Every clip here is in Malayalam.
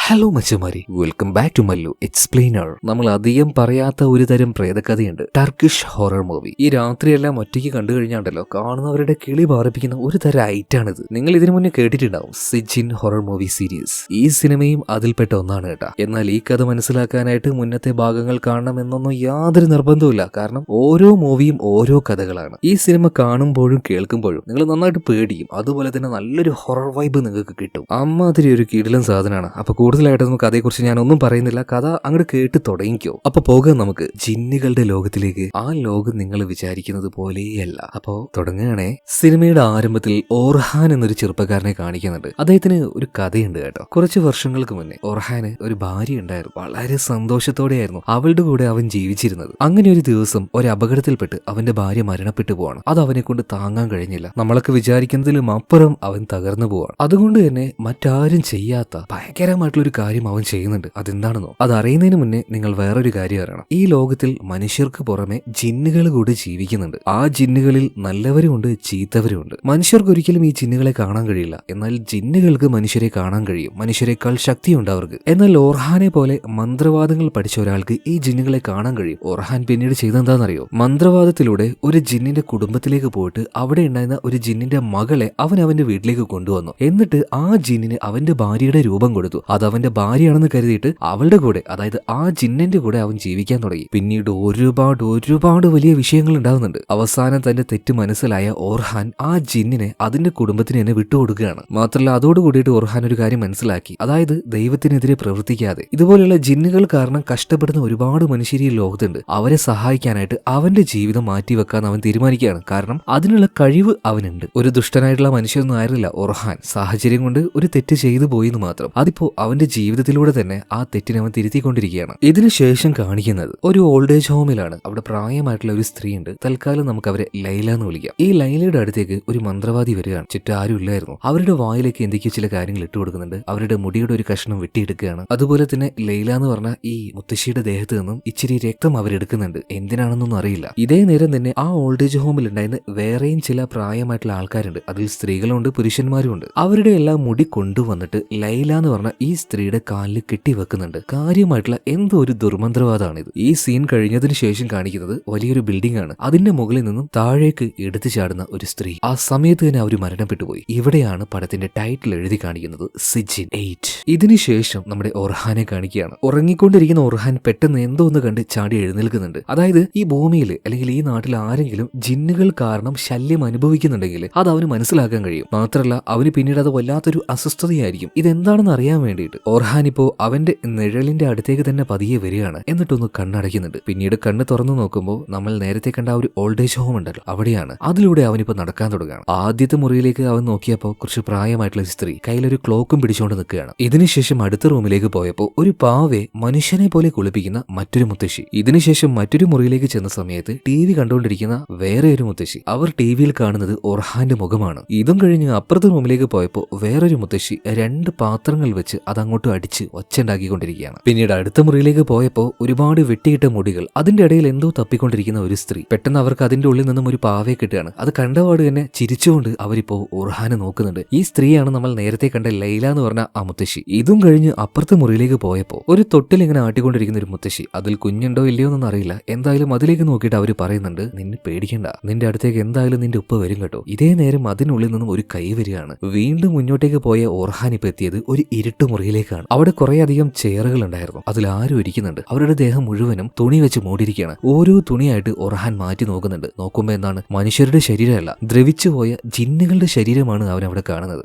ഹലോ മച്ചമാരി, welcome back to Mallu explainer. നമ്മൾ അധികം പറയാത്ത ഒരു തരം പ്രേതകഥയുണ്ട്, ടർക്കിഷ് ഹൊറർ മൂവി. ഈ രാത്രിയെല്ലാം ഒറ്റയ്ക്ക് കണ്ടു കഴിഞ്ഞാണ്ടല്ലോ കാണുന്നവരുടെ കിളി പാറിപ്പിക്കുന്ന ഒരു തരം ഐറ്റാണിത്. നിങ്ങൾ ഇതിനു മുന്നേ കേട്ടിട്ടുണ്ടാവും, സിജിൻ ഹൊറർ മൂവി സീരീസ്. ഈ സിനിമയും അതിൽപ്പെട്ട ഒന്നാണ് കേട്ടാ. എന്നാൽ ഈ കഥ മനസ്സിലാക്കാനായിട്ട് മുന്നത്തെ ഭാഗങ്ങൾ കാണണം എന്നൊന്നും യാതൊരു നിർബന്ധവുമില്ല. കാരണം ഓരോ മൂവിയും ഓരോ കഥകളാണ്. ഈ സിനിമ കാണുമ്പോഴും കേൾക്കുമ്പോഴും നിങ്ങൾ നന്നായിട്ട് പേടിക്കും. അതുപോലെ തന്നെ നല്ലൊരു ഹൊറർ വൈബ് നിങ്ങൾക്ക് കിട്ടും. അമ്മാതിരി ഒരു കിടിലൻ സാധനമാണ്. അപ്പൊ കൂടുതലായിട്ടൊന്നും കഥയെക്കുറിച്ച് ഞാനൊന്നും പറയുന്നില്ല, കഥ അങ്ങോട്ട് കേട്ട് തുടങ്ങിക്കോ. അപ്പൊ പോകാം നമുക്ക് ജിന്നുകളുടെ ലോകത്തിലേക്ക്. ആ ലോകം നിങ്ങൾ വിചാരിക്കുന്നത് പോലെയല്ല. അപ്പോ തുടങ്ങുകയാണേ. സിനിമയുടെ ആരംഭത്തിൽ ഓർഹാൻ എന്നൊരു ചെറുപ്പക്കാരനെ കാണിക്കുന്നുണ്ട്. അദ്ദേഹത്തിന് ഒരു കഥയുണ്ട് കേട്ടോ. കുറച്ച് വർഷങ്ങൾക്ക് മുന്നേ ഓർഹാന് ഒരു ഭാര്യ ഉണ്ടായിരുന്നു. വളരെ സന്തോഷത്തോടെയായിരുന്നു അവളുടെ കൂടെ അവൻ ജീവിച്ചിരുന്നത്. അങ്ങനെ ഒരു ദിവസം ഒരു അപകടത്തിൽപ്പെട്ട് അവന്റെ ഭാര്യ മരണപ്പെട്ടു പോവാണ്. അത് അവനെ കൊണ്ട് താങ്ങാൻ കഴിഞ്ഞില്ല. നമ്മളൊക്കെ വിചാരിക്കുന്നതിലും അപ്പുറം അവൻ തകർന്നു പോവാണ്. അതുകൊണ്ട് തന്നെ മറ്റാരും ചെയ്യാത്ത ഭയങ്കരമായിട്ടുള്ള ഒരു കാര്യം അവൻ ചെയ്യുന്നുണ്ട്. അതെന്താണെന്നോ? അത് അറിയുന്നതിന് മുന്നേ നിങ്ങൾ വേറൊരു കാര്യം അറിയണം. ഈ ലോകത്തിൽ മനുഷ്യർക്ക് പുറമെ ജിന്നുകൾ കൂടി ജീവിക്കുന്നുണ്ട്. ആ ജിന്നുകളിൽ നല്ലവരുമുണ്ട്, ചീത്തവരുമുണ്ട്. മനുഷ്യർക്ക് ഒരിക്കലും ഈ ജിന്നുകളെ കാണാൻ കഴിയില്ല. എന്നാൽ ജിന്നുകൾക്ക് മനുഷ്യരെ കാണാൻ കഴിയും. മനുഷ്യരെക്കാൾ ശക്തിയുണ്ട് അവർക്ക്. എന്നാൽ ഓർഹാനെ പോലെ മന്ത്രവാദങ്ങൾ പഠിച്ച ഒരാൾക്ക് ഈ ജിന്നുകളെ കാണാൻ കഴിയും. ഓർഹാൻ പിന്നീട് ചെയ്തെന്താണെന്നറിയോ? മന്ത്രവാദത്തിലൂടെ ഒരു ജിന്നിന്റെ കുടുംബത്തിലേക്ക് പോയിട്ട് അവിടെ ഉണ്ടായിരുന്ന ഒരു ജിന്നിന്റെ മകളെ അവൻ അവന്റെ വീട്ടിലേക്ക് കൊണ്ടുവന്നു. എന്നിട്ട് ആ ജിന്നിന് അവന്റെ ഭാര്യയുടെ രൂപം കൊടുത്തു. അത് അവന്റെ ഭാര്യയാണെന്ന് കരുതിയിട്ട് അവളുടെ കൂടെ, അതായത് ആ ജിന്നിന്റെ കൂടെ അവൻ ജീവിക്കാൻ തുടങ്ങി. പിന്നീട് ഒരുപാട് വലിയ വിഷയങ്ങൾ ഉണ്ടാകുന്നുണ്ട്. അവസാനം തന്റെ തെറ്റ് മനസ്സിലായ ഓർഹാൻ ആ ജിന്നിനെ അതിന്റെ കുടുംബത്തിന് തന്നെ വിട്ടുകൊടുക്കുകയാണ്. മാത്രമല്ല അതോട് കൂടിയിട്ട് ഓർഹാൻ ഒരു കാര്യം മനസ്സിലാക്കി. അതായത് ദൈവത്തിനെതിരെ പ്രവർത്തിക്കാതെ ഇതുപോലെയുള്ള ജിന്നുകൾ കാരണം കഷ്ടപ്പെടുന്ന ഒരുപാട് മനുഷ്യർ ഈ ലോകത്തുണ്ട്. അവരെ സഹായിക്കാനായിട്ട് അവന്റെ ജീവിതം മാറ്റിവെക്കാൻ അവൻ തീരുമാനിക്കുകയാണ്. കാരണം അതിനുള്ള കഴിവ് അവനുണ്ട്. ഒരു ദുഷ്ടനായിട്ടുള്ള മനുഷ്യനൊന്നും ആയിരുന്നില്ല ഓർഹാൻ. സാഹചര്യം കൊണ്ട് ഒരു തെറ്റ് ചെയ്തു പോയിന്ന് മാത്രം. അതിപ്പോ അവന്റെ ജീവിതത്തിലൂടെ തന്നെ ആ തെറ്റിനെ അവൻ തിരുത്തിക്കൊണ്ടിരിക്കുകയാണ്. ഇതിനുശേഷം കാണിക്കുന്നത് ഒരു ഓൾഡ് ഏജ് ഹോമിലാണ്. അവിടെ പ്രായമായിട്ടുള്ള ഒരു സ്ത്രീ ഉണ്ട്. തൽക്കാലം നമുക്ക് അവരെ ലൈല എന്ന് വിളിക്കാം. ഈ ലൈലയുടെ അടുത്തേക്ക് ഒരു മന്ത്രവാദി വരികയാണ്. ചുറ്റും ആരും ഇല്ലായിരുന്നു. അവരുടെ വായിലേക്ക് എന്തൊക്കെയോ ചില കാര്യങ്ങൾ ഇട്ട് കൊടുക്കുന്നുണ്ട്. അവരുടെ മുടിയുടെ ഒരു കഷ്ണം വെട്ടിയെടുക്കുകയാണ്. അതുപോലെ തന്നെ ലൈല എന്ന് പറഞ്ഞ ഈ മുത്തശ്ശിയുടെ ദേഹത്ത് നിന്നും ഇച്ചിരി രക്തം അവരെടുക്കുന്നുണ്ട്. എന്തിനാണെന്നൊന്നും അറിയില്ല. ഇതേ നേരം തന്നെ ആ ഓൾഡ് ഏജ് ഹോമിൽ ഉണ്ടായിരുന്ന വേറെയും ചില പ്രായമായിട്ടുള്ള ആൾക്കാരുണ്ട്. അതിൽ സ്ത്രീകളുണ്ട്, പുരുഷന്മാരും ഉണ്ട്. അവരുടെ എല്ലാം മുടി കൊണ്ടുവന്നിട്ട് ലൈല എന്ന് പറഞ്ഞ ഈ സ്ത്രീയുടെ കാലിൽ കെട്ടിവെക്കുന്നുണ്ട്. കാര്യമായിട്ടുള്ള എന്തോ ഒരു ദുർമന്ത്രവാദമാണിത്. ഈ സീൻ കഴിഞ്ഞതിന് ശേഷം കാണിക്കുന്നത് വലിയൊരു ബിൽഡിംഗ് ആണ്. അതിന്റെ മുകളിൽ നിന്നും താഴേക്ക് എടുത്തു ചാടുന്ന ഒരു സ്ത്രീ. ആ സമയത്ത് തന്നെ അവർ മരണപ്പെട്ടുപോയി. ഇവിടെയാണ് പടത്തിന്റെ ടൈറ്റിൽ എഴുതി കാണിക്കുന്നത്, സിജിൻ 8. ഇതിനുശേഷം നമ്മുടെ ഓർഹാനെ കാണിക്കുകയാണ്. ഉറങ്ങിക്കൊണ്ടിരിക്കുന്ന ഓർഹാൻ പെട്ടെന്ന് എന്തോ ഒന്ന് കണ്ട് ചാടി എഴുന്നേൽക്കുന്നുണ്ട്. അതായത് ഈ ഭൂമിയിൽ അല്ലെങ്കിൽ ഈ നാട്ടിൽ ആരെങ്കിലും ജിന്നുകൾ കാരണം ശല്യം അനുഭവിക്കുന്നുണ്ടെങ്കിൽ അത് അവന് മനസ്സിലാക്കാൻ കഴിയും. മാത്രമല്ല അവന് പിന്നീട് അത് വല്ലാത്തൊരു അസ്വസ്ഥതയായിരിക്കും. ഇതെന്താണെന്ന് അറിയാൻ വേണ്ടിയിട്ട് ഓർഹാൻ ഇപ്പോ അവന്റെ നിഴലിന്റെ അടുത്തേക്ക് തന്നെ പതിയെ വരികയാണ്. എന്നിട്ടൊന്ന് കണ്ണടയ്ക്കുന്നുണ്ട്. പിന്നീട് കണ്ണ് തുറന്നു നോക്കുമ്പോൾ നമ്മൾ നേരത്തെ കണ്ട ആ ഒരു ഓൾഡ് ഏജ് ഹോം ഉണ്ടല്ലോ, അവിടെയാണ്. അതിലൂടെ അവനിപ്പോ നടക്കാൻ തുടങ്ങുകയാണ്. ആദ്യത്തെ മുറിയിലേക്ക് അവൻ നോക്കിയപ്പോൾ കുറച്ച് പ്രായമായിട്ടുള്ള ഒരു സ്ത്രീ കയ്യിലൊരു ക്ലോക്കും പിടിച്ചുകൊണ്ട് നിൽക്കുകയാണ്. ഇതിനുശേഷം അടുത്ത റൂമിലേക്ക് പോയപ്പോൾ ഒരു പാവയെ മനുഷ്യനെ പോലെ കുളിപ്പിക്കുന്ന മറ്റൊരു മുത്തശ്ശി. ഇതിനുശേഷം മറ്റൊരു മുറിയിലേക്ക് ചെന്ന സമയത്ത് ടി വി കണ്ടുകൊണ്ടിരിക്കുന്ന വേറെ ഒരു മുത്തശ്ശി. അവർ ടി വിയിൽ കാണുന്നത് ഓർഹാന്റെ മുഖമാണ്. ഇതും കഴിഞ്ഞ് അപ്പുറത്തെ റൂമിലേക്ക് പോയപ്പോൾ വേറൊരു മുത്തശ്ശി 2 പാത്രങ്ങൾ വെച്ച് അതങ്ങോട്ട് അടിച്ച് ഒച്ചുണ്ടാക്കിക്കൊണ്ടിരിക്കുകയാണ്. പിന്നീട് അടുത്ത മുറിയിലേക്ക് പോയപ്പോൾ ഒരുപാട് വെട്ടിയിട്ട മുടികൾ, അതിന്റെ ഇടയിൽ എന്തോ തപ്പിക്കൊണ്ടിരിക്കുന്ന ഒരു സ്ത്രീ. പെട്ടെന്ന് അവർക്ക് അതിന്റെ ഉള്ളിൽ നിന്നും ഒരു പാവയെ കിട്ടുകയാണ്. അത് കണ്ടപാട് തന്നെ ചിരിച്ചുകൊണ്ട് അവരിപ്പോ ഓർഹാനെ നോക്കുന്നുണ്ട്. ഈ സ്ത്രീയാണ് നമ്മൾ നേരത്തെ കണ്ട ലൈല എന്ന് പറഞ്ഞ ആ മുത്തശ്ശി. ഇതും കഴിഞ്ഞ് അപ്പുറത്തെ മുറിയിലേക്ക് പോയപ്പോൾ ഒരു തൊട്ടിൽ ഇങ്ങനെ ആട്ടിക്കൊണ്ടിരിക്കുന്ന ഒരു മുത്തശ്ശി. അതിൽ കുഞ്ഞുണ്ടോ ഇല്ലയോ എന്നൊന്നും അറിയില്ല. എന്തായാലും അതിലേക്ക് നോക്കിയിട്ട് അവർ പറയുന്നുണ്ട്, നിന്നെ പേടിക്കണ്ട, നിന്റെ അടുത്തേക്ക് എന്തായാലും നിന്റെ ഉപ്പ വരും കേട്ടോ. ഇതേ നേരം അതിനുള്ളിൽ നിന്നും ഒരു കൈ വരികയാണ്. വീണ്ടും മുന്നോട്ടേക്ക് പോയ ഓർഹാൻ ഇപ്പൊ എത്തിയത് ഒരു ഇരുട്ട് മുറിയിലേക്കാണ്. അവിടെ കുറെ അധികം ചെയറുകൾ ഉണ്ടായിരുന്നു. അതിൽ ആരും ഇരിക്കുന്നുണ്ട്. അവരുടെ ദേഹം മുഴുവനും തുണി വെച്ച് മൂടിയിരിക്കുകയാണ്. ഓരോ തുണിയായിട്ട് ഓർഹാൻ മാറ്റി നോക്കുന്നുണ്ട്. നോക്കുമ്പോ എന്താണ്, മനുഷ്യരുടെ ശരീരമല്ല, ദ്രവിച്ചുപോയ ജിന്നുകളുടെ ശരീരമാണ് അവൻ അവിടെ കാണുന്നത്.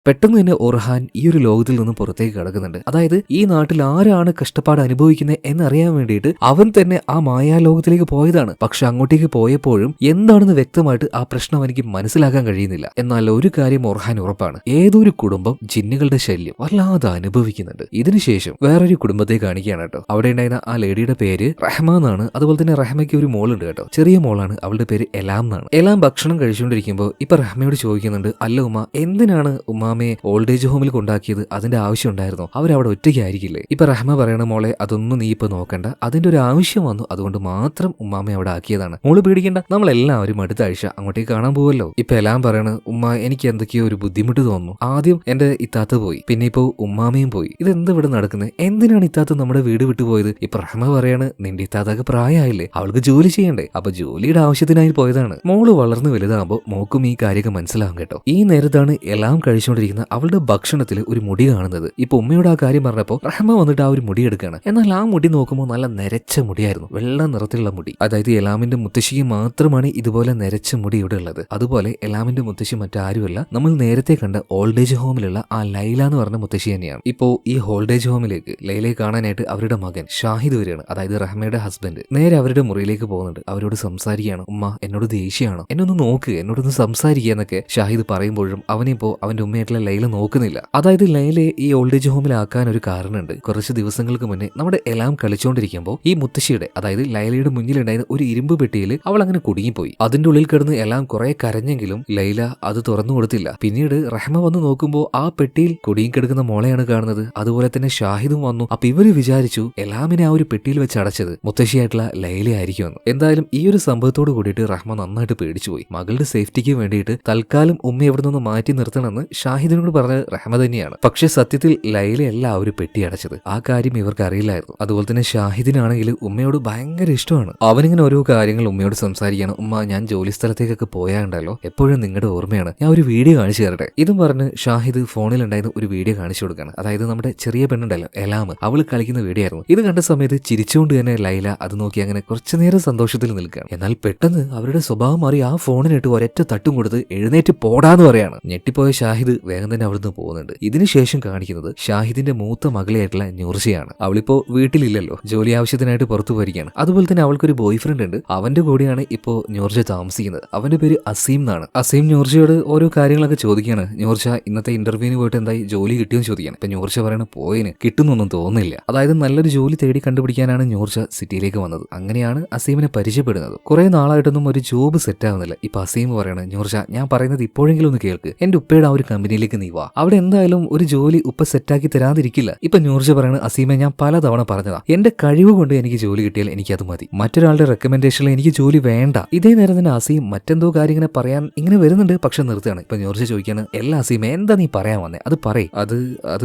പെട്ടെന്ന് തന്നെ ഓർഹാൻ ഈ ഒരു ലോകത്തിൽ നിന്നും പുറത്തേക്ക് കടക്കുന്നുണ്ട്. അതായത് ഈ നാട്ടിൽ ആരാണ് കഷ്ടപ്പാട് അനുഭവിക്കുന്നത് എന്നറിയാൻ വേണ്ടിയിട്ട് അവൻ തന്നെ ആ മായാലോകത്തിലേക്ക് പോയതാണ്. പക്ഷെ അങ്ങോട്ടേക്ക് പോയപ്പോഴും എന്താണെന്ന് വ്യക്തമായിട്ട് ആ പ്രശ്നം എനിക്ക് മനസ്സിലാക്കാൻ കഴിയുന്നില്ല. എന്നാൽ ഒരു കാര്യം ഓർഹാൻ ഉറപ്പാണ്, ഏതൊരു കുടുംബം ജിന്നുകളുടെ ശല്യം വല്ലാതെ അനുഭവിക്കുന്നുണ്ട്. ഇതിനുശേഷം വേറൊരു കുടുംബത്തെ കാണിക്കുകയാണ് കേട്ടോ. അവിടെ ഉണ്ടായിരുന്ന ആ ലേഡിയുടെ പേര് റഹ്മ എന്നാണ്. അതുപോലെ തന്നെ റഹ്മയ്ക്ക് ഒരു മോളുണ്ട് കേട്ടോ. ചെറിയ മോളാണ്. അവളുടെ പേര് എലാം എന്നാണ്. എലാം ഭക്ഷണം കഴിച്ചുകൊണ്ടിരിക്കുമ്പോൾ ഇപ്പൊ റഹ്മയോട് ചോദിക്കുന്നുണ്ട്, അല്ല ഉമ്മ, എന്തിനാണ് ഉമ്മ ഉമ്മാമയെ ഓൾഡ് ഏജ് ഹോമിൽ കൊണ്ടാക്കിയത് അതിന്റെ ആവശ്യം ഉണ്ടായിരുന്നു. അവരവിടെ ഒറ്റയ്ക്കായിരിക്കില്ലേ? ഇപ്പൊ റഹ്മ പറയണ മോളെ അതൊന്നും നീ ഇപ്പൊ നോക്കണ്ട, അതിന്റെ ഒരു ആവശ്യം വന്നു, അതുകൊണ്ട് മാത്രം ഉമ്മാമയെ അവിടെ ആക്കിയതാണ്. മോള് പേടിക്കണ്ട, നമ്മളെല്ലാവരും അടുത്ത ആഴ്ച അങ്ങോട്ടേക്ക് കാണാൻ പോവല്ലോ. ഇപ്പൊ എല്ലാം പറയണ ഉമ്മ എനിക്ക് എന്തൊക്കെയോ ഒരു ബുദ്ധിമുട്ട് തോന്നുന്നു. ആദ്യം എന്റെ ഇത്താത്ത പോയി, പിന്നെ ഇപ്പോ ഉമ്മാമയും പോയി. ഇതെന്ത് ഇവിടെ നടക്കുന്നത്? എന്തിനാണ് ഇത്താത്ത നമ്മുടെ വീട് വിട്ടുപോയത്? ഇപ്പൊ റഹ്മ പറയാണ് നിന്റെ ഇത്താത്തക്ക് പ്രായമായില്ലേ, അവൾക്ക് ജോലി ചെയ്യണ്ടേ? അപ്പൊ ജോലിയുടെ ആവശ്യത്തിനായി പോയതാണ്. മോള് വളർന്നു വലുതാകുമ്പോ മോക്കും ഈ കാര്യമൊക്കെ മനസ്സിലാവും കേട്ടോ. ഈ നേരത്താണ് എല്ലാം കഴിച്ചുകൊണ്ടിരിക്കുന്ന അവളുടെ ഭക്ഷണത്തിൽ ഒരു മുടി കാണുന്നത്. ഇപ്പൊ ഉമ്മയോട് ആ കാര്യം പറഞ്ഞപ്പോ റഹ്മ വന്നിട്ട് ആ ഒരു മുടി എടുക്കാണ്. എന്നാൽ ആ മുടി നോക്കുമ്പോൾ നല്ല നിരച്ച മുടിയായിരുന്നു, വെള്ള നിറത്തിലുള്ള മുടി. അതായത് എലാമിന്റെ മുത്തശ്ശിക്ക് മാത്രമാണ് ഇതുപോലെ നിരച്ച മുടി ഇവിടെ ഉള്ളത്. അതുപോലെ എലാമിന്റെ മുത്തശ്ശി മറ്റാരുമല്ല, നമ്മൾ നേരത്തെ കണ്ട ഓൾഡ് ഏജ് ഹോമിലുള്ള ആ ലൈല എന്ന് പറഞ്ഞ മുത്തശ്ശി തന്നെയാണ്. ഇപ്പോ ഈ ഓൾഡ് ഏജ് ഹോമിലേക്ക് ലൈലയെ കാണാനായിട്ട് അവരുടെ മകൻ ഷാഹിദ് വരികയാണ്, അതായത് റഹ്മയുടെ ഹസ്ബൻഡ്. നേരെ അവരുടെ മുറിയിലേക്ക് പോകുന്നുണ്ട്. അവരോട് സംസാരിക്കുകയാണ്. ഉമ്മ എന്നോട് ദേഷ്യമാണോ, എന്നൊന്ന് നോക്ക്, എന്നോടൊന്ന് സംസാരിക്കുക എന്നൊക്കെ ഷാഹിദ് പറയുമ്പോഴും അവനിപ്പോ അവന്റെ ഉമ്മയായിട്ടുള്ള ലൈല നോക്കുന്നില്ല. അതായത് ലൈലയെ ഈ ഓൾഡ് ഏജ് ഹോമിലാക്കാൻ ഒരു കാരണമുണ്ട്. കുറച്ച് ദിവസങ്ങൾക്ക് മുന്നേ നമ്മുടെ എല്ലാം കളിച്ചുകൊണ്ടിരിക്കുമ്പോൾ ഈ മുത്തശ്ശിയുടെ, അതായത് ലൈലയുടെ മുന്നിലുണ്ടായിരുന്ന ഒരു ഇരുമ്പ് പെട്ടിയിൽ അവൾ അങ്ങനെ കുടുങ്ങിപ്പോയി. അതിന്റെ ഉള്ളിൽ കിടന്ന് എല്ലാം കുറെ കരഞ്ഞെങ്കിലും ലൈല അത് തുറന്നു കൊടുത്തില്ല. പിന്നീട് റഹ്മ വന്ന് നോക്കുമ്പോൾ ആ പെട്ടിയിൽ കുടുങ്ങിക്കിടക്കുന്ന മോളെയാണ് കാണുന്നത്. അതുപോലെ തന്നെ ഷാഹിദും വന്നു. അപ്പൊ ഇവര് വിചാരിച്ചു എല്ലാമിനെ ആ ഒരു പെട്ടിയിൽ വെച്ച് അടച്ചത് മുത്തശ്ശിയായിട്ടുള്ള ലൈലയായിരിക്കുമെന്ന്. എന്തായാലും ഈ ഒരു സംഭവത്തോട് കൂടിയിട്ട് റഹ്മ നന്നായിട്ട് പേടിച്ചുപോയി. മകളുടെ സേഫ്റ്റിക്ക് വേണ്ടിയിട്ട് തൽക്കാലം ഉമ്മ എവിടെ നിന്ന് മാറ്റി നിർത്തണമെന്ന് ഷാഹിദിനോട് പറഞ്ഞത് റഹ്മ തന്നെയാണ്. പക്ഷെ സത്യത്തിൽ ലൈലയല്ല ആ ഒരു പെട്ടി അടച്ചത്. ആ കാര്യം ഇവർക്ക് അറിയില്ലായിരുന്നു. അതുപോലെ തന്നെ ഷാഹിദിനാണെങ്കിൽ ഉമ്മയോട് ഭയങ്കര ഇഷ്ടമാണ്. അവനിങ്ങനെ ഓരോ കാര്യങ്ങൾ ഉമ്മയോട് സംസാരിക്കുകയാണ്. ഉമ്മ ഞാൻ ജോലി സ്ഥലത്തേക്കൊക്കെ പോയാണ്ടല്ലോ, എപ്പോഴും നിങ്ങളുടെ ഓർമ്മയാണ്, ഞാൻ ഒരു വീഡിയോ കാണിച്ചു തരട്ടെ. ഇതും പറഞ്ഞ് ഷാഹിദ് ഫോണിലുണ്ടായിരുന്ന ഒരു വീഡിയോ കാണിച്ചു കൊടുക്കുകയാണ്. അതായത് നമ്മുടെ ചെറിയ പെണ്ണുണ്ടല്ലോ എലാം, അവള് കളിക്കുന്ന വീഡിയോ ആയിരുന്നു. ഇത് കണ്ട സമയത്ത് ചിരിച്ചുകൊണ്ട് തന്നെ ലൈല അത് നോക്കി അങ്ങനെ കുറച്ചു നേരം സന്തോഷത്തിൽ നിൽക്കുകയാണ്. എന്നാൽ പെട്ടെന്ന് അവരുടെ സ്വഭാവം മാറി ആ ഫോണിനിട്ട് ഒരൊറ്റ തട്ടും കൊടുത്ത് എഴുന്നേറ്റ് പോടാന്ന് പറയാണ്. ഞെട്ടിപ്പോയ ഷാഹിദ് വേഗം തന്നെ അവിടുന്ന് പോകുന്നുണ്ട്. ഇതിനുശേഷം കാണിക്കുന്നത് ഷാഹിദിന്റെ മൂത്ത മകളെയായിട്ടുള്ള നൂർജയാണ്. അവളിപ്പോ വീട്ടിലില്ലല്ലോ, ജോലി ആവശ്യത്തിനായിട്ട് പുറത്തു പോയിരിക്കുകയാണ്. അതുപോലെ തന്നെ അവൾക്കൊരു ബോയ് ഫ്രണ്ട് ഉണ്ട്. അവന്റെ കൂടെയാണ് ഇപ്പോ നൂർജ താമസിക്കുന്നത്. അവന്റെ പേര് അസീം എന്നാണ്. അസീം നൂർജയോട് ഓരോ കാര്യങ്ങളൊക്കെ ചോദിക്കുകയാണ്. നൂർജ ഇന്നത്തെ ഇന്റർവ്യൂവിന് പോയിട്ട് എന്തായി, ജോലി കിട്ടിയെന്ന് ചോദിക്കുകയാണ്. ഇപ്പൊ നൂർജ പറയണ പോയിന് കിട്ടുന്നൊന്നും തോന്നുന്നില്ല. അതായത് നല്ലൊരു ജോലി തേടി കണ്ടുപിടിക്കാനാണ് നൂർജ സിറ്റിയിലേക്ക് വന്നത്. അങ്ങനെയാണ് അസീമിനെ പരിചയപ്പെടുന്നത്. കുറെ നാളായിട്ടൊന്നും ഒരു ജോബ് സെറ്റ് ആവുന്നില്ല. ഇപ്പൊ അസീം പറയണ നൂർജ ഞാൻ പറയുന്നത് ഇപ്പോഴെങ്കിലും ഒന്ന് കേൾക്ക്, എന്റെ ഉപ്പയുടെ ആ ഒരു കമ്പനിയിലേക്ക് നീ വാ, അവിടെ എന്തായാലും ഒരു ജോലി ഉപ്പ സെറ്റാക്കി തരാതിരിക്കില്ല. ഇപ്പൊ നൂർജ പറയണ അസീമെ ഞാൻ പലതവണ പറഞ്ഞതാ, എന്റെ കഴിവ് കൊണ്ട് എനിക്ക് ജോലി കിട്ടിയാൽ എനിക്കത് മതി, മറ്റൊരാളുടെ റെക്കമെൻഡേഷനിൽ എനിക്ക് ജോലി വേണ്ട. ഇതേ നേരം തന്നെ അസീം മറ്റെന്തോ കാര്യങ്ങനെ പറയാൻ ഇങ്ങനെ വരുന്നുണ്ട്, പക്ഷെ നിർത്തുകയാണ്. ഇപ്പൊ നൂർജ ചോദിക്കാണ് എല്ലാ അസീമെ എന്താ നീ പറയാൻ വന്നേ, അത് പറയ്. അത്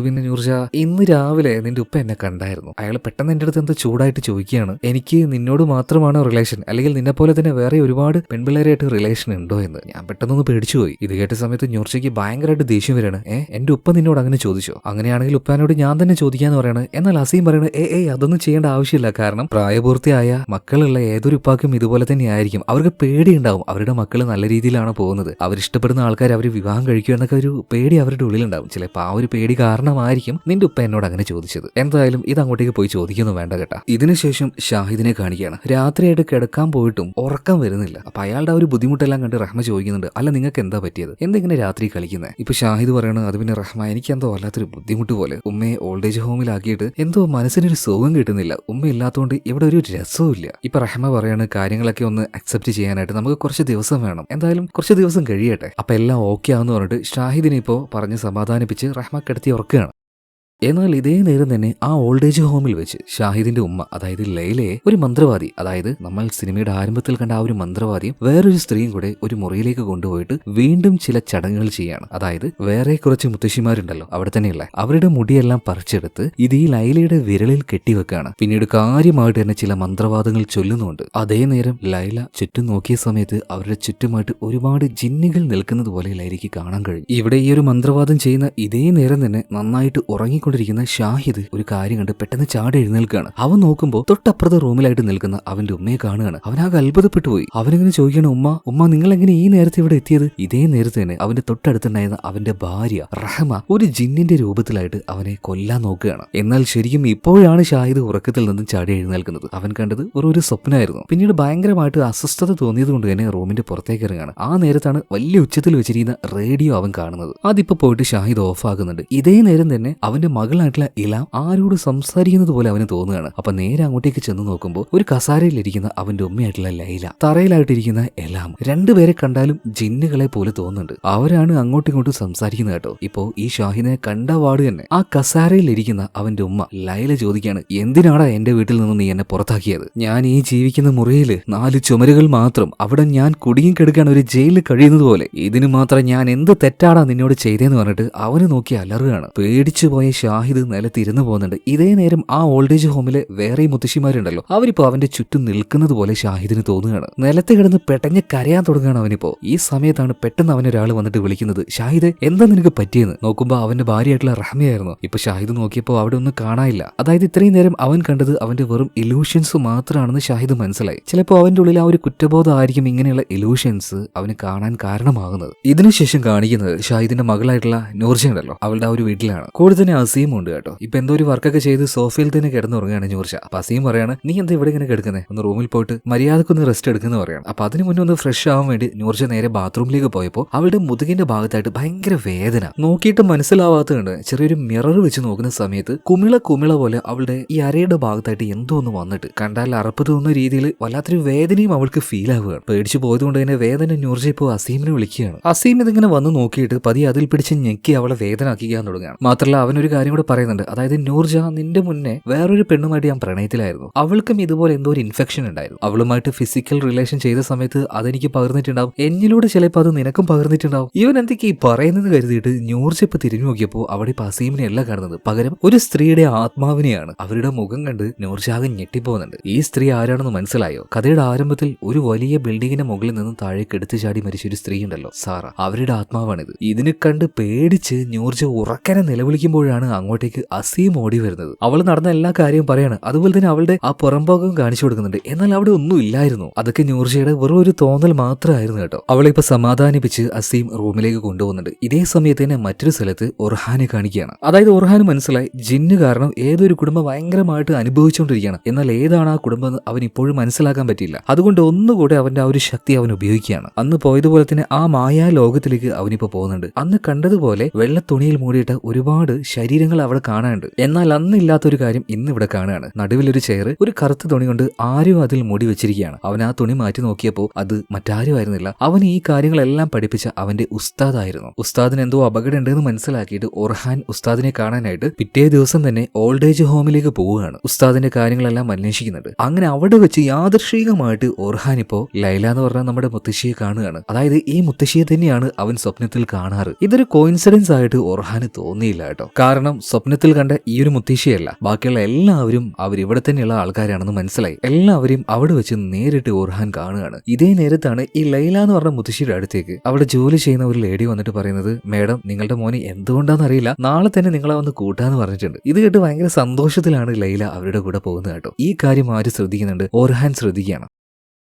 പിന്നെ നൂർജ ഇന്ന് രാവിലെ നിന്റെ ഉപ്പ എന്നെ കണ്ടായിരുന്നു. അയാൾ പെട്ടെന്ന് എന്റെ അടുത്ത് എന്തോ ചൂടായിട്ട് ചോദിക്കുകയാണ്, എനിക്ക് നിന്നോട് മാത്രമാണോ റിലേഷൻ, അല്ലെങ്കിൽ നിന്നെ പോലെ തന്നെ വേറെ ഒരുപാട് പെൺപിള്ളേരായിട്ട് റിലേഷൻ ഉണ്ടോ എന്ന്. ഞാൻ പെട്ടെന്നൊന്ന് പേടിച്ചുപോയി. ഇത് കേട്ട സമയത്ത് നൂർജയ്ക്ക് ഭയങ്കരമായിട്ട് ദേഷ്യം വരാണ്. എന്റെ ഉപ്പ നിന്നോട് അങ്ങനെ ചോദിച്ചോ? അങ്ങനെയാണെങ്കിൽ ഉപ്പാനോട് ഞാൻ തന്നെ ചോദിക്കാന്ന് പറയണത്. എന്നാൽ അസീം പറയണത് അതൊന്നും ചെയ്യേണ്ട ആവശ്യമില്ല, കാരണം പ്രായപൂർത്തിയായ മക്കളുള്ള ഏതൊരു ഉപ്പാക്കും ഇതുപോലെ തന്നെ ആയിരിക്കും. അവർക്ക് പേടിയുണ്ടാവും, അവരുടെ മക്കൾ നല്ല രീതിയിലാണ് പോകുന്നത്, അവരിഷ്ടപ്പെടുന്ന ആൾക്കാർ അവർ വിവാഹം കഴിക്കുക എന്നൊക്കെ ഒരു പേടി അവരുടെ ഉള്ളിലുണ്ടാവും. ചിലപ്പോൾ ആ ഒരു പേടി കാരണമായിരിക്കും നിന്റെ ഉപ്പ എന്നോട് അങ്ങനെ ചോദിച്ചത്. എന്തായാലും ഇത് അങ്ങോട്ടേക്ക് പോയി ചോദിക്കൊന്നും വേണ്ട കേട്ടാ. ഇതിനുശേഷം ഷാഹിദിനെ കാണിക്കുകയാണ്. രാത്രിയായിട്ട് കിടക്കാൻ പോയിട്ടും ഉറക്കം വരുന്നില്ല. അപ്പൊ അയാളുടെ ആ ഒരു ബുദ്ധിമുട്ടെല്ലാം കണ്ട് റഹ്മ ചോദിക്കുന്നുണ്ട്, അല്ല നിങ്ങൾക്ക് എന്താ പറ്റിയത്, എന്തെങ്കിലും രാത്രി കളിക്കുന്നത്? ഇപ്പൊ ഷാഹിദ് പറയണത് അത് പിന്നെ റഹ്മ എനിക്ക് എന്തോ വല്ലാത്തൊരു ബുദ്ധിമുട്ട് പോലെ, ഉമ്മയെ ഓൾഡ് ഏജ് ഹോമിലാക്കിയിട്ട് എന്തോ മനസ്സിനൊരു സുഖം കിട്ടുന്നില്ല, ഉമ്മ ഇല്ലാത്തതുകൊണ്ട് ഇവിടെ ഒരു രസവും ഇല്ല. ഇപ്പൊ റഹ്മ പറയാണ് കാര്യങ്ങളൊക്കെ ഒന്ന് അക്സെപ്റ്റ് ചെയ്യാനായിട്ട് നമുക്ക് കുറച്ച് ദിവസം വേണം, എന്തായാലും കുറച്ച് ദിവസം കഴിയട്ടെ, അപ്പൊ എല്ലാം ഓക്കെ ആണെന്ന് പറഞ്ഞിട്ട് ഷാഹിദിനെ ഇപ്പോ പറഞ്ഞ് സമാധാനിപ്പിച്ച് റഹ്മ കിടത്തി ഉറക്കുകയാണ്. എന്നാൽ ഇതേ നേരം തന്നെ ആ ഓൾഡ് ഏജ് ഹോമിൽ വെച്ച് ഷാഹിദിന്റെ ഉമ്മ, അതായത് ലൈലയെ ഒരു മന്ത്രവാദി, അതായത് നമ്മൾ സിനിമയുടെ ആരംഭത്തിൽ കണ്ട ആ ഒരു മന്ത്രവാദിയും വേറൊരു സ്ത്രീയും കൂടെ ഒരു മുറിയിലേക്ക് കൊണ്ടുപോയിട്ട് വീണ്ടും ചില ചടങ്ങുകൾ ചെയ്യാണ്. അതായത് വേറെ കുറച്ച് മുത്തശ്ശിമാരുണ്ടല്ലോ അവിടെ തന്നെയുള്ള, അവരുടെ മുടിയെല്ലാം പറിച്ചെടുത്ത് ഇത് ഈ ലൈലയുടെ വിരലിൽ കെട്ടിവെക്കാണ്. പിന്നീട് കാര്യമായിട്ട് തന്നെ ചില മന്ത്രവാദങ്ങൾ ചൊല്ലുന്നുണ്ട്. അതേ നേരം ലൈല ചുറ്റും നോക്കിയ സമയത്ത് അവരുടെ ചുറ്റുമായിട്ട് ഒരുപാട് ജിന്നുകൾ നിൽക്കുന്നത് പോലെ ലൈലയ്ക്ക് കാണാൻ കഴിയും. ഇവിടെ ഈ ഒരു മന്ത്രവാദം ചെയ്യുന്ന ഇതേ നേരം തന്നെ നന്നായിട്ട് ഉറങ്ങിക്കൊണ്ടിരിക്കുന്ന ഷാഹിദ് ഒരു കാര്യം കണ്ട് പെട്ടെന്ന് ചാടി എഴുന്നേൽക്കുകയാണ്. അവൻ നോക്കുമ്പോൾ തൊട്ടപ്പുറത്തെ റൂമിലായിട്ട് നിൽക്കുന്ന അവന്റെ ഉമ്മയെ കാണുകയാണ്. അവനാകെ അത്ഭുതപ്പെട്ടു പോയി. അവനിങ്ങനെ ചോദിക്കണം, ഉമ്മ നിങ്ങൾ എങ്ങനെ ഈ നേരത്തെ ഇവിടെ എത്തിയത്? ഇതേ നേരത്തെ തന്നെ അവന്റെ തൊട്ടടുത്തുണ്ടായിരുന്ന അവന്റെ ഭാര്യ റഹ്മ ഒരു ജിന്നിന്റെ രൂപത്തിലായിട്ട് അവനെ കൊല്ലാൻ നോക്കുകയാണ്. എന്നാൽ ശരിക്കും ഇപ്പോഴാണ് ഷാഹിദ് ഉറക്കത്തിൽ നിന്നും ചാടി എഴുന്നേൽക്കുന്നത്. അവൻ കണ്ടത് ഒരു സ്വപ്നമായിരുന്നു. പിന്നീട് ഭയങ്കരമായിട്ട് അസ്വസ്ഥത തോന്നിയത് കൊണ്ട് തന്നെ റൂമിന്റെ പുറത്തേക്ക് ഇറങ്ങുകയാണ്. ആ നേരത്താണ് വലിയ ഉച്ചത്തിൽ വെച്ചിരിക്കുന്ന റേഡിയോ അവൻ കാണുന്നത്. അതിപ്പോ പോയിട്ട് ഷാഹിദ് ഓഫ് ആകുന്നുണ്ട്. ഇതേ നേരം തന്നെ അവന്റെ മകളായിട്ടുള്ള ഇലാം ആരോട് സംസാരിക്കുന്നത് പോലെ അവന് തോന്നുകയാണ്. അപ്പൊ നേരെ അങ്ങോട്ടേക്ക് ചെന്ന് നോക്കുമ്പോൾ ഒരു കസാരയിലിരിക്കുന്ന അവന്റെ ഉമ്മയായിട്ടുള്ള ലൈല, തറയിലായിട്ടിരിക്കുന്ന എലാം, രണ്ടുപേരെ കണ്ടാലും ജിന്നുകളെ പോലെ തോന്നുന്നുണ്ട്. അവരാണ് അങ്ങോട്ടും ഇങ്ങോട്ടും സംസാരിക്കുന്നത് കേട്ടോ. ഇപ്പോ ഈ ഷാഹിദിനെ കണ്ട വാർഡ് തന്നെ ആ കസാരയിലിരിക്കുന്ന അവന്റെ ഉമ്മ ലൈല ചോദിക്കാണ്, എന്തിനാടാ എന്റെ വീട്ടിൽ നിന്ന് നീ എന്നെ പുറത്താക്കിയത്? ഞാൻ ഈ ജീവിക്കുന്ന മുറിയില് 4 ചുമരുകൾ മാത്രം, അവിടെ ഞാൻ കുടുങ്ങിക്കെടുക്കാണ് ഒരു ജയിലിൽ കഴിയുന്നത് പോലെ. ഇതിന് മാത്രം ഞാൻ എന്ത് തെറ്റാടാ നിന്നോട് ചെയ്തേന്ന് പറഞ്ഞിട്ട് അവന് നോക്കി അലറുകയാണ്. പേടിച്ചു പോയ ഷാഹിദ് നിലത്തിരുന്നു പോകുന്നുണ്ട്. ഇതേ നേരം ആ ഓൾഡേജ് ഹോമിലെ വേറെ മുത്തശ്ശിമാരുണ്ടല്ലോ, അവരിപ്പോ അവന്റെ ചുറ്റും നിൽക്കുന്നത് പോലെ ഷാഹിദിന് തോന്നുകയാണ്. നിലത്ത് കിടന്ന് പെട്ടഞ്ഞ് കരയാൻ തുടങ്ങുകയാണ് അവനിപ്പോ. ഈ സമയത്താണ് പെട്ടെന്ന് അവനൊരാൾ വന്നിട്ട് വിളിക്കുന്നത്, ഷാഹിദ് എന്താ നിനക്ക് പറ്റിയെന്ന്. നോക്കുമ്പോ അവന്റെ ഭാര്യയായിട്ടുള്ള റഹ്മയായിരുന്നു. ഇപ്പൊ ഷാഹിദ് നോക്കിയപ്പോ അവിടെ ഒന്നും കാണാനില്ല. അതായത് ഇത്രയും നേരം അവൻ കണ്ടത് അവന്റെ വെറും ഇലൂഷൻസ് മാത്രമാണെന്ന് ഷാഹിദ് മനസ്സിലായി. ചിലപ്പോൾ അവന്റെ ഉള്ളിൽ ആ ഒരു കുറ്റബോധം ആയിരിക്കും ഇങ്ങനെയുള്ള ഇലൂഷൻസ് അവന് കാണാൻ കാരണമാകുന്നത്. ഇതിനുശേഷം കാണിക്കുന്നത് ഷാഹിദിന്റെ മകളായിട്ടുള്ള നൂർജ ഉണ്ടല്ലോ, അവളുടെ ആ ഒരു വീട്ടിലാണ്. കൂടെ തന്നെ അസീം ഉണ്ട് കേട്ടോ. ഇപ്പൊ എന്തോ ഒരു വർക്കൊക്കെ ചെയ്ത് സോഫയിൽ തന്നെ കിടന്നുറങ്ങുകയാണ് നൂർജ. അപ്പൊ അസീം പറയാണ്, നീ എന്താ ഇവിടെ ഇങ്ങനെ കിടക്കുന്നത്, ഒന്ന് റൂമിൽ പോയിട്ട് മര്യാദക്കൊന്ന് റെസ്റ്റ് എടുക്കുന്ന പറയാണ്. അപ്പൊ അതിന് മുന്നേ ഒന്ന് ഫ്രഷ് ആവാൻ വേണ്ടി നൂർജ നേരെ ബാത്റൂമിലേക്ക് പോയപ്പോൾ അവളുടെ മുതുകിന്റെ ഭാഗത്തായിട്ട് ഭയങ്കര വേദന. നോക്കിയിട്ട് മനസ്സിലാവാത്തതുണ്ട്. ചെറിയൊരു മിറർ വെച്ച് നോക്കുന്ന സമയത്ത് കുമിള പോലെ അവളുടെ ഈ അരയുടെ ഭാഗത്തായിട്ട് എന്തോ ഒന്ന് വന്നിട്ട് കണ്ടാൽ അറപ്പ് തോന്നുന്ന രീതിയിൽ വല്ലാത്തൊരു വേദനയും അവൾക്ക് ഫീൽ ആവുകയാണ്. പേടിച്ചു പോയതുകൊണ്ട് തന്നെ വേദന നൂർജ ഇപ്പോൾ അസീമിനെ വിളിക്കുകയാണ്. അസീം ഇതിങ്ങനെ വന്ന് നോക്കിയിട്ട് പതിയെ അതിൽ പിടിച്ച് ഞെക്കി അവളെ വേദനാക്കിക്കാൻ തുടങ്ങുകയാണ്. മാത്രമല്ല അവനൊരു കാര്യം കൂടെ പറയുന്നുണ്ട്, അതായത് നൂർജ, നിന്റെ മുന്നേ വേറൊരു പെണ്ണുമായിട്ട് ഞാൻ പ്രണയത്തിലായിരുന്നു. അവൾക്കും ഇതുപോലെ എന്തോ ഒരു ഇൻഫെക്ഷൻ ഉണ്ടായിരുന്നു. അവളുമായിട്ട് ഫിസിക്കൽ റിലേഷൻ ചെയ്ത സമയത്ത് അതെനിക്ക് പകർന്നിട്ടുണ്ടാവും, എന്നിലൂടെ ചിലപ്പോൾ അത് നിനക്കും പകർന്നിട്ടുണ്ടാവും. ഇവൻ എന്തൊക്കെ ഈ പറയുന്നത് കരുതിയിട്ട് നൂർജ ഇപ്പൊ തിരിഞ്ഞു നോക്കിയപ്പോൾ അവിടെ ഇപ്പൊ അസീമിനെ അല്ല കാണുന്നത്, പകരം ഒരു സ്ത്രീയുടെ ആത്മാവിനെയാണ്. അവരുടെ മുഖം കണ്ട് നൂർജാകെ ഞെട്ടിപ്പോകുന്നുണ്ട്. ഈ സ്ത്രീ ആരാണെന്ന് മനസ്സിലായോ? കഥയുടെ ആരംഭത്തിൽ ഒരു വലിയ ബിൽഡിങ്ങിന്റെ മുകളിൽ നിന്നും താഴേക്ക് എടുത്തു ചാടി മരിച്ചൊരു സ്ത്രീ ഉണ്ടല്ലോ, സാറ, അവരുടെ ആത്മാവാണിത്. ഇതിന് കണ്ട് പേടിച്ച് നൂർജ ഉറക്കനെ നിലവിളിക്കുമ്പോഴാണ് അങ്ങോട്ടേക്ക് അസീം ഓടി വരുന്നത്. അവൾ നടന്ന എല്ലാ കാര്യവും പറയാണ്. അതുപോലെ തന്നെ അവളുടെ ആ പുറംഭാഗം കാണിച്ചു കൊടുക്കുന്നുണ്ട്. എന്നാൽ അവിടെ ഒന്നും ഇല്ലായിരുന്നു. അതൊക്കെ നൂർജയുടെ വെറും ഒരു തോന്നൽ മാത്രമായിരുന്നു കേട്ടോ. അവളെ ഇപ്പൊ സമാധാനിപ്പിച്ച് അസീം റൂമിലേക്ക് കൊണ്ടുപോകുന്നുണ്ട്. ഇതേ സമയത്ത് തന്നെ മറ്റൊരു സ്ഥലത്ത് ഒർഹാനെ കാണിക്കുകയാണ്. അതായത് ഒർഹാന് മനസ്സിലായി ജിന്ന് കാരണം ഏതൊരു കുടുംബം ഭയങ്കരമായിട്ട് അനുഭവിച്ചുകൊണ്ടിരിക്കുകയാണ്. എന്നാൽ ഏതാണ് ആ കുടുംബം എന്ന് അവൻ ഇപ്പോഴും മനസ്സിലാക്കാൻ പറ്റില്ല. അതുകൊണ്ട് ഒന്നുകൂടെ അവന്റെ ആ ഒരു ശക്തി അവൻ ഉപയോഗിക്കുകയാണ്. അന്ന് പോയതുപോലെ തന്നെ ആ മായാ ലോകത്തിലേക്ക് അവനിപ്പോ പോകുന്നുണ്ട്. അന്ന് കണ്ടതുപോലെ വെള്ള തുണിയിൽ മൂടിയിട്ട ഒരുപാട് ശരീരങ്ങൾ അവിടെ കാണാനുണ്ട്. എന്നാൽ അന്നില്ലാത്തൊരു കാര്യം ഇന്ന് ഇവിടെ കാണുകയാണ്. നടുവിലൊരു ചെയർ, ഒരു കറുത്ത തുണി കൊണ്ട് ആരും അതിൽ മൂടി വെച്ചിരിക്കുകയാണ്. അവൻ ആ തുണി മാറ്റി നോക്കിയപ്പോൾ അത് മറ്റാരും ആയിരുന്നില്ല. അവൻ ഈ കാര്യങ്ങളെല്ലാം പഠിപ്പിച്ച അവന്റെ ഉസ്താദായിരുന്നു. ഉസ്താദിന് എന്തോ അപകടം ഉണ്ടെന്ന് മനസ്സിലാക്കിയിട്ട് ഒർഹാൻ ഉസ്താദിനെ കാണാനായിട്ട് പിറ്റേ ദിവസം തന്നെ ഓൾഡ് ഏജ് ഹോമിലേക്ക് പോവുകയാണ്. ഉസ്താദിന്റെ കാര്യങ്ങളെല്ലാം അന്വേഷിക്കുന്നുണ്ട്. അങ്ങനെ അവിടെ വെച്ച് യാദൃശ്ചികമായിട്ട് ഒർഹാൻ ഇപ്പോ ലൈല എന്ന് പറഞ്ഞാൽ നമ്മുടെ മുത്തശ്ശിയെ കാണുകയാണ്. അതായത് ഈ മുത്തശ്ശിയെ തന്നെയാണ് അവൻ സ്വപ്നത്തിൽ കാണാറ്. ഇതൊരു കോയിൻസിഡൻസ് ആയിട്ട് ഒർഹാന് തോന്നിയില്ല കേട്ടോ. കാരണം സ്വപ്നത്തിൽ കണ്ട ഈ ഒരു മുത്തശ്ശിയല്ല, ബാക്കിയുള്ള എല്ലാവരും അവരിവിടെ തന്നെയുള്ള ആൾക്കാരാണെന്ന് മനസ്സിലായി. എല്ലാവരും അവിടെ വെച്ച് നേരിട്ട് ഒർഹാൻ കാണുകയാണ്. ഇതേ നേരത്താണ് ഈ ലൈല എന്ന് പറഞ്ഞ മുത്തശ്ശിയുടെ അടുത്തേക്ക് അവിടെ ജോലി ചെയ്യുന്ന ഒരു ലേഡി വന്നിട്ട് പറയുന്നത്, മേഡം, നിങ്ങളുടെ മോനെ എന്തുകൊണ്ടാന്ന് അറിയില്ല, നാളെ തന്നെ നിങ്ങളെ വന്ന് കൂട്ടാന്ന് പറഞ്ഞിട്ടുണ്ട്. ഇത് കേട്ട് ഭയങ്കര സന്തോഷത്തിലാണ് ലൈല അവരുടെ കൂടെ പോകുന്നത് കേട്ടോ. ഈ കാര്യം ആര് ശ്രദ്ധിക്കുന്നുണ്ട്? ഒർഹാൻ ശ്രദ്ധിക്കുകയാണ്.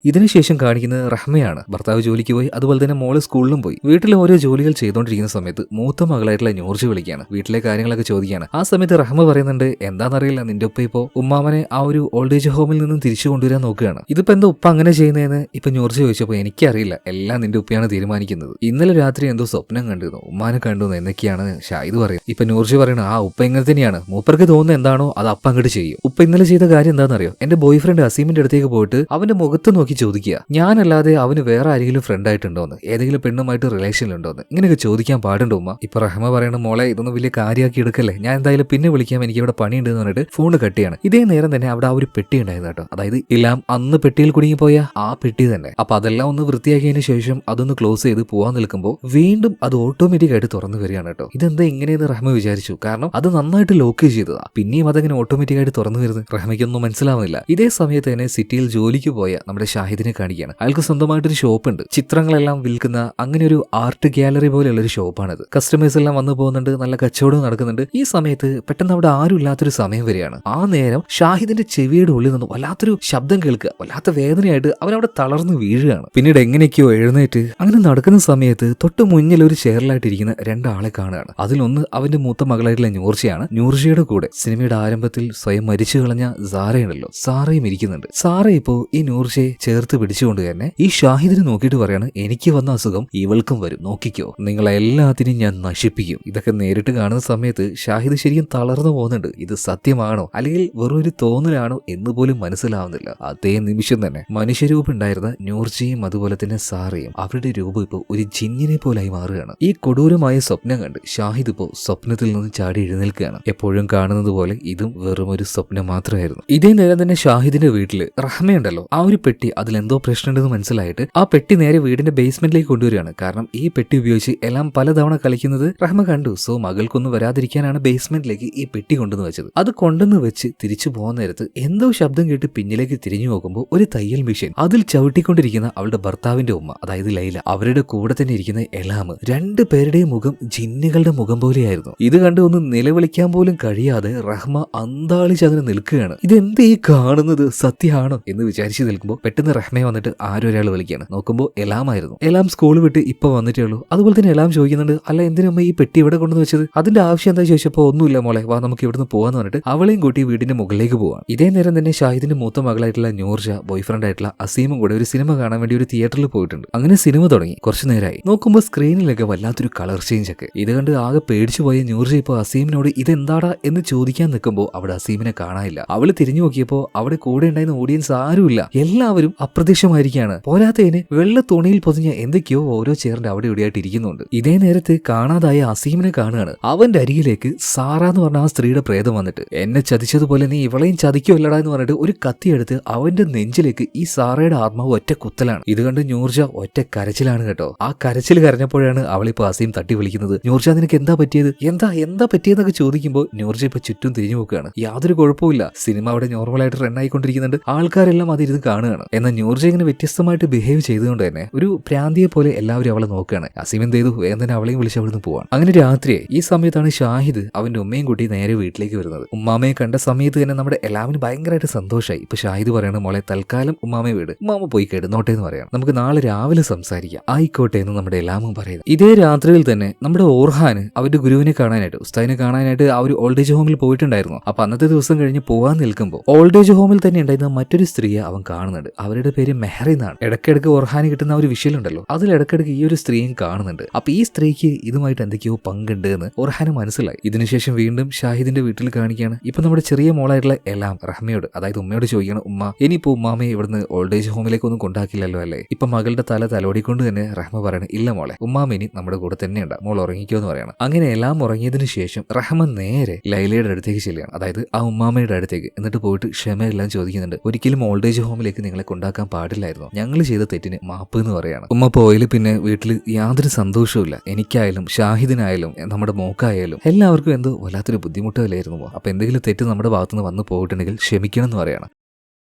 ഇതിനുശേഷം കാണിക്കുന്നത് റഹ്മയാണ്. ഭർത്താവ് ജോലിക്ക് പോയി, അതുപോലെ തന്നെ മോള് സ്കൂളിലും പോയി. വീട്ടിൽ ഓരോ ജോലികൾ ചെയ്തുകൊണ്ടിരിക്കുന്ന സമയത്ത് മൂത്ത മകളായിട്ടുള്ള നൂർജ വിളിക്കുകയാണ്. വീട്ടിലെ കാര്യങ്ങളൊക്കെ ചോദിക്കുകയാണ്. ആ സമയത്ത് റഹ്മ പറയുന്നുണ്ട്, എന്താണെന്നറിയില്ല, നിന്റെ ഉപ്പ ഇപ്പോ ഉമ്മാമനെ ആ ഒരു ഓൾഡ് ഏജ് ഹോമിൽ നിന്നും തിരിച്ചു കൊണ്ടുവരാൻ നോക്കുകയാണ്. ഇതിപ്പോ എന്താ ഉപ്പ അങ്ങനെ ചെയ്യുന്നതെന്ന് ഇപ്പൊ നൂർജ ചോദിച്ചപ്പോൾ എനിക്കറിയില്ല, എല്ലാം നിന്റെ ഉപ്പയാണ് തീരുമാനിക്കുന്നത്. ഇന്നലെ രാത്രി എന്തോ സ്വപ്നം കണ്ടിരുന്നു, ഉമ്മാനെ കണ്ടുവന്നു എന്നൊക്കെയാണ് ഷാഹിദ് പറയുന്നത്. ഇപ്പൊ നൂർജ പറയണ, ആ ഉപ്പ ഇങ്ങനെ തന്നെയാണ്, മൂപ്പർക്ക് തോന്നുന്നത് എന്താണോ അത് അപ്പ അങ്ങോട്ട് ചെയ്യും. ഉപ്പ ഇന്നലെ ചെയ്ത കാര്യം എന്താണെന്നറിയോ? എന്റെ ബോയ് ഫ്രണ്ട് അസീമിന്റെ അടുത്തേക്ക് പോയിട്ട് അവന്റെ മുഖത്ത് നോക്കി ചോദിക്കുക, ഞാനല്ലാതെ അവന് വേറെ ആരെങ്കിലും ഫ്രണ്ട് ആയിട്ടുണ്ടോന്ന്, ഏതെങ്കിലും പെണ്ണുമായിട്ട് റിലേഷനിലുണ്ടോന്ന്, ഇങ്ങനെയൊക്കെ ചോദിക്കാൻ പാടുണ്ടോ ഉമ്മ? ഇപ്പൊ റഹ്മ പറയണ, മോളെ ഇതൊന്നും വലിയ കാര്യമാക്കി എടുക്കല്ലേ, ഞാൻ എന്തായാലും പിന്നെ വിളിക്കാം, എനിക്ക് ഇവിടെ പണിയുണ്ടെന്ന് പറഞ്ഞിട്ട് ഫോണ് കട്ട് ചെയ്യാണ്. ഇതേ നേരം തന്നെ അവിടെ ആ ഒരു പെട്ടി ഉണ്ടായിരുന്നു കേട്ടോ. അതായത് ഇല്ലാം അന്ന് പെട്ടിയിൽ കുടുങ്ങിപ്പോയ ആ പെട്ടി തന്നെ. അപ്പൊ അതെല്ലാം ഒന്ന് വൃത്തിയാക്കിയതിനു ശേഷം അതൊന്ന് ക്ലോസ് ചെയ്ത് പോവാൻ നിൽക്കുമ്പോൾ വീണ്ടും അത് ഓട്ടോമാറ്റിക് ആയിട്ട് തുറന്നു വരികയാണ് കേട്ടോ. ഇതെന്താ ഇങ്ങനെയെന്ന് റഹ്മ വിചാരിച്ചു. കാരണം അത് നന്നായിട്ട് ലോക്ക് ചെയ്തതാ. പിന്നെയും അതങ്ങനെ ഓട്ടോമാറ്റിക് ആയിട്ട് തുറന്നു വരുന്നത് റഹ്മയ്ക്കൊന്നും മനസ്സിലാവുന്നില്ല. ഇതേ സമയത്ത് തന്നെ സിറ്റിയിൽ ജോലിക്ക് പോയ നമ്മുടെ ഷാഹിദിനെ കാണിക്കുകയാണ്. അയാൾക്ക് സ്വന്തമായിട്ടൊരു ഷോപ്പ് ഉണ്ട്, ചിത്രങ്ങളെല്ലാം വിൽക്കുന്ന അങ്ങനെ ഒരു ആർട്ട് ഗാലറി പോലെയുള്ള ഒരു ഷോപ്പാണിത്. കസ്റ്റമേഴ്സ് എല്ലാം വന്നു പോകുന്നുണ്ട്, നല്ല കച്ചവടം നടക്കുന്നുണ്ട്. ഈ സമയത്ത് പെട്ടെന്ന് അവിടെ ആരും ഇല്ലാത്തൊരു സമയം വരികയാണ്. ആ നേരം ഷാഹിദിന്റെ ചെവിയുടെ ഉള്ളിൽ നിന്ന് വല്ലാത്തൊരു ശബ്ദം കേൾക്കുക. വല്ലാത്ത വേദനയായിട്ട് അവനവിടെ തളർന്നു വീഴുകയാണ്. പിന്നീട് എങ്ങനെയൊക്കെയോ എഴുന്നേറ്റ് അങ്ങനെ നടക്കുന്ന സമയത്ത് തൊട്ട് മുന്നിൽ ഒരു ചെയറിലായിട്ടിരിക്കുന്ന രണ്ടാളെ കാണുകയാണ്. അതിലൊന്ന് അവന്റെ മൂത്ത മകളായിട്ടുള്ള നൂർജയാണ്. നൂർജയുടെ കൂടെ സിനിമയുടെ ആരംഭത്തിൽ സ്വയം മരിച്ചു കളഞ്ഞ സാറയുണ്ടല്ലോ, സാറയും ഇരിക്കുന്നുണ്ട്. സാറ ഇപ്പോ ഈ നൂർജയെ ചേർത്ത് പിടിച്ചുകൊണ്ട് തന്നെ ഈ ഷാഹിദിനെ നോക്കിയിട്ട് പറയാണ്, എനിക്ക് വന്ന അസുഖം ഇവൾക്കും വരും, നോക്കിക്കോ, നിങ്ങളെല്ലാത്തിനും ഞാൻ നശിപ്പിക്കും. ഇതൊക്കെ നേരിട്ട് കാണുന്ന സമയത്ത് ഷാഹിദ് ശരിക്കും തളർന്നു പോകുന്നുണ്ട്. ഇത് സത്യമാണോ അല്ലെങ്കിൽ വെറും ഒരു തോന്നലാണോ എന്ന് പോലും മനസ്സിലാവുന്നില്ല. അതേ നിമിഷം തന്നെ മനുഷ്യരൂപം ഉണ്ടായിരുന്ന നൂർജിയും അതുപോലെ തന്നെ സാറയും അവരുടെ രൂപം ഇപ്പോൾ ഒരു ജിന്നിനെ പോലായി മാറുകയാണ്. ഈ കൊടൂരമായ സ്വപ്നം കണ്ട് ഷാഹിദ് ഇപ്പോൾ സ്വപ്നത്തിൽ നിന്ന് ചാടി എഴുന്നേൽക്കുകയാണ്. എപ്പോഴും കാണുന്നത് പോലെ ഇതും വെറും ഒരു സ്വപ്നം മാത്രമായിരുന്നു. ഇതേ നേരം തന്നെ ഷാഹിദിന്റെ വീട്ടില് റഹ്മയുണ്ടല്ലോ, ആ ഒരു പെട്ടി അതിലെന്തോ പ്രശ്നമുണ്ടെന്ന് മനസ്സിലായിട്ട് ആ പെട്ടി നേരെ വീടിന്റെ ബേസ്മെന്റിലേക്ക് കൊണ്ടുവരികയാണ്. കാരണം ഈ പെട്ടി ഉപയോഗിച്ച് എല്ലാം പലതവണ കളിക്കുന്നത് റഹ്മ കണ്ടു. സോ മകൾക്കൊന്നും വരാതിരിക്കാനാണ് ബേസ്മെന്റിലേക്ക് ഈ പെട്ടി കൊണ്ടുവന്ന് വെച്ചത്. അത് കൊണ്ടുവന്ന് വെച്ച് തിരിച്ചു പോകുന്ന നേരത്ത് എന്തോ ശബ്ദം കേട്ട് പിന്നിലേക്ക് തിരിഞ്ഞു നോക്കുമ്പോൾ ഒരു തയ്യൽ മെഷീൻ, അതിൽ ചവിട്ടിക്കൊണ്ടിരിക്കുന്ന അവളുടെ ഭർത്താവിന്റെ ഉമ്മ, അതായത് ലൈല, അവരുടെ കൂടെ തന്നെ ഇരിക്കുന്ന എലാം, രണ്ടു പേരുടെയും മുഖം ജിന്നുകളുടെ മുഖം പോലെയായിരുന്നു. ഇത് കണ്ട് ഒന്ന് നിലവിളിക്കാൻ പോലും കഴിയാതെ റഹ്മ അന്താളിച്ച് അതിന് നിൽക്കുകയാണ്. ഇതെന്ത് ഈ കാണുന്നത്, സത്യമാണോ എന്ന് വിചാരിച്ചു നിൽക്കുമ്പോൾ പെട്ടെന്ന് റഹ്മയെ വന്നിട്ട് ആരോ ഒരാൾ വിളിക്കുകയാണ്. നോക്കുമ്പോൾ എലാമായിരുന്നു. എലാം സ്കൂൾ വിട്ട് ഇപ്പൊ വന്നിട്ടേ ഉള്ളൂ. അതുപോലെ തന്നെ എലാം ചോദിക്കുന്നുണ്ട്, അല്ല എന്തിനമ്മ ഈ പെട്ടി ഇവിടെ കൊണ്ടുവന്ന് വെച്ചത്, അതിന്റെ ആവശ്യം എന്താ ചോദിച്ചപ്പോൾ ഒന്നുമില്ല മോളെ, വാ നമുക്ക് ഇവിടുന്ന് പോവാന്ന് പറഞ്ഞിട്ട് അവളെയും കൂട്ടി വീടിന്റെ മുകളിലേക്ക് പോവാണ്. ഇതേ നേരം തന്നെ ഷാഹിദിന്റെ മൂത്ത മകളായിട്ടുള്ള നൂർജ ബോയ്ഫ്രണ്ട് ആയിട്ടുള്ള അസീമും കൂടെ ഒരു സിനിമ കാണാൻ വേണ്ടി ഒരു തിയേറ്ററിൽ പോയിട്ടുണ്ട്. അങ്ങനെ സിനിമ തുടങ്ങി കുറച്ചു നേരമായി. നോക്കുമ്പോൾ സ്ക്രീനിലൊക്കെ വല്ലാത്തൊരു കളർ ചേഞ്ച് ഒക്കെ. ഇത് കണ്ട് ആകെ പേടിച്ചു പോയ നൂർജ ഇപ്പോൾ അസീമിനോട് ഇതെന്താടാ എന്ന് ചോദിക്കാൻ നിൽക്കുമ്പോൾ അവിടെ അസീമിനെ കാണാനില്ല. അവള് തിരിഞ്ഞു നോക്കിയപ്പോൾ അവിടെ കൂടെ ഉണ്ടായിരുന്ന ഓഡിയൻസ് ആരുമില്ല, എല്ലാവരും അപ്രത്യക്ഷമായിരിക്കുകയാണ്. പോരാത്തതിന് വെള്ള തുണിയിൽ പൊതിഞ്ഞ എന്തൊക്കെയോ ഓരോ ചെയറിന്റെ അവിടെ ഇവിടെയായിട്ട് ഇരിക്കുന്നുണ്ട്. ഇതേ നേരത്ത് കാണാതായ അസീമിനെ കാണുകയാണ്. അവന്റെ അരികിലേക്ക് സാറ എന്ന് പറഞ്ഞ ആ സ്ത്രീയുടെ പ്രേതം വന്നിട്ട്, എന്നെ ചതിച്ചതുപോലെ നീ ഇവളെയും ചതിക്കുമല്ലടാ എന്ന് പറഞ്ഞിട്ട് ഒരു കത്തിയെടുത്ത് അവന്റെ നെഞ്ചിലേക്ക് ഈ സാറയുടെ ആത്മാവ് ഒറ്റ കുത്തലാണ്. ഇത് കണ്ട് നൂർജ ഒറ്റ കരച്ചിലാണ് കേട്ടോ. ആ കരച്ചിൽ കരഞ്ഞപ്പോഴാണ് അവളിപ്പോ അസീം തട്ടി വിളിക്കുന്നത്. നൂർജ നിനക്ക് എന്താ പറ്റിയത്, എന്താ പറ്റിയെന്നൊക്കെ ചോദിക്കുമ്പോൾ നൂർജ ഇപ്പൊ ചുറ്റും തിരിഞ്ഞു നോക്കുകയാണ്. യാതൊരു കുഴപ്പമില്ല, സിനിമ അവിടെ നോർമലായിട്ട് റൺ ആയിക്കൊണ്ടിരിക്കുന്നുണ്ട്, ആൾക്കാരെല്ലാം അതിരുന്ന് കാണുകയാണ്. എന്നാൽ നൂർജ ഇങ്ങനെ വ്യത്യസ്തമായിട്ട് ബിഹേവ് ചെയ്തുകൊണ്ട് തന്നെ ഒരു പ്രാന്തിയെ പോലെ എല്ലാവരും അവളെ നോക്കുകയാണ്. അസീം എന്ത് ചെയ്തു, വേഗം തന്നെ അവളെയും വിളിച്ച് അവിടുന്ന് പോവാണ്. അങ്ങനെ രാത്രിയായി. ഈ സമയത്താണ് ഷാഹിദ് അവന്റെ ഉമ്മയും കൂട്ടി നേരെ വീട്ടിലേക്ക് വരുന്നത്. ഉമ്മാമയെ കണ്ട സമയത്ത് തന്നെ നമ്മുടെ എല്ലാവരും ഭയങ്കരമായിട്ട് സന്തോഷമായി. ഇപ്പൊ ഷാഹിദ് പറയണ, മോളെ തൽക്കാലം ഉമ്മാമയെ വീട്, ഉമ്മാമ പോയി കിടന്നോട്ടെ എന്ന് പറയാം, നമുക്ക് നാളെ രാവിലെ സംസാരിക്കാം. ആയിക്കോട്ടെ എന്ന് നമ്മുടെ എല്ലാമും പറയുന്നത്. ഇതേ രാത്രിയിൽ തന്നെ നമ്മുടെ ഓർഹാന് അവന്റെ ഗുരുവിനെ കാണാനായിട്ട്, ഉസ്താദിനെ കാണാനായിട്ട് ആ ഒരു ഓൾഡ് ഏജ് ഹോമിൽ പോയിട്ടുണ്ടായിരുന്നു. അപ്പൊ അന്നത്തെ ദിവസം കഴിഞ്ഞ് പോവാൻ നിൽക്കുമ്പോൾ ഓൾഡ് ഏജ് ഹോമിൽ തന്നെ ഉണ്ടായിരുന്ന മറ്റൊരു സ്ത്രീയെ അവൻ കാണുന്നുണ്ട്. അവരുടെ പേര് മെഹർ എന്നാണ്. ഇടയ്ക്കിടയ്ക്ക് ഓർഹാന് കിട്ടുന്ന ഒരു വിഷയം ഉണ്ടല്ലോ, അതിൽ ഇടയ്ക്കിടയ്ക്ക് ഈ ഒരു സ്ത്രീയും കാണുന്നുണ്ട്. അപ്പൊ ഈ സ്ത്രീക്ക് ഇതുമായിട്ട് എന്തൊക്കെയോ പങ്കുണ്ട് എന്ന് ഓർഹാന് മനസ്സിലായി. ഇതിനുശേഷം വീണ്ടും ഷാഹിദിന്റെ വീട്ടിൽ കാണിക്കുകയാണ്. ഇപ്പൊ നമ്മുടെ ചെറിയ മോളായിട്ടുള്ള എലാം റഹ്മയോട്, അതായത് ഉമ്മയോട് ചോദിക്കണം, ഉമ്മ ഇനിയിപ്പോ ഉമ്മാമയെ ഇവിടുന്ന് ഓൾഡ് ഏജ് ഹോമിലേക്ക് ഒന്നും കൊണ്ടാക്കില്ലല്ലോ അല്ലേ. ഇപ്പൊ മകളുടെ തലോടിക്കൊണ്ട് തന്നെ റഹ്മ പറയണം, ഇല്ല മോളെ, ഉമ്മാമ ഇനി നമ്മുടെ കൂടെ തന്നെയുണ്ട്, മോൾ ഉറങ്ങിക്കോ എന്ന് പറയണം. അങ്ങനെ എല്ലാം ഉറങ്ങിയതിനു ശേഷം റഹ്മ നേരെ ലൈലയുടെ അടുത്തേക്ക് ചെല്ലുകയാണ്, അതായത് ആ ഉമ്മാമയുടെ അടുത്തേക്ക്. എന്നിട്ട് പോയിട്ട് ക്ഷമയെല്ലാം ചോദിക്കുന്നുണ്ട്. ഒരിക്കലും ഓൾഡ് ഏജ് ഹോമിലേക്ക് നിങ്ങളെ കൊണ്ടാക്കാൻ പാടില്ലായിരുന്നു, ഞങ്ങൾ ചെയ്ത തെറ്റിന് മാപ്പ് എന്ന് പറയാണ്. ഉമ്മ പോയാലും പിന്നെ വീട്ടിൽ യാതൊരു സന്തോഷവും, എനിക്കായാലും ഷാഹിദിനായാലും നമ്മുടെ മോക്കായാലും എല്ലാവർക്കും എന്തോ വല്ലാത്തൊരു ബുദ്ധിമുട്ടല്ലായിരുന്നു. അപ്പൊ എന്തെങ്കിലും തെറ്റ് നമ്മുടെ ഭാഗത്തുനിന്ന് വന്നു പോയിട്ടുണ്ടെങ്കിൽ ക്ഷമിക്കണം എന്ന് പറയണം.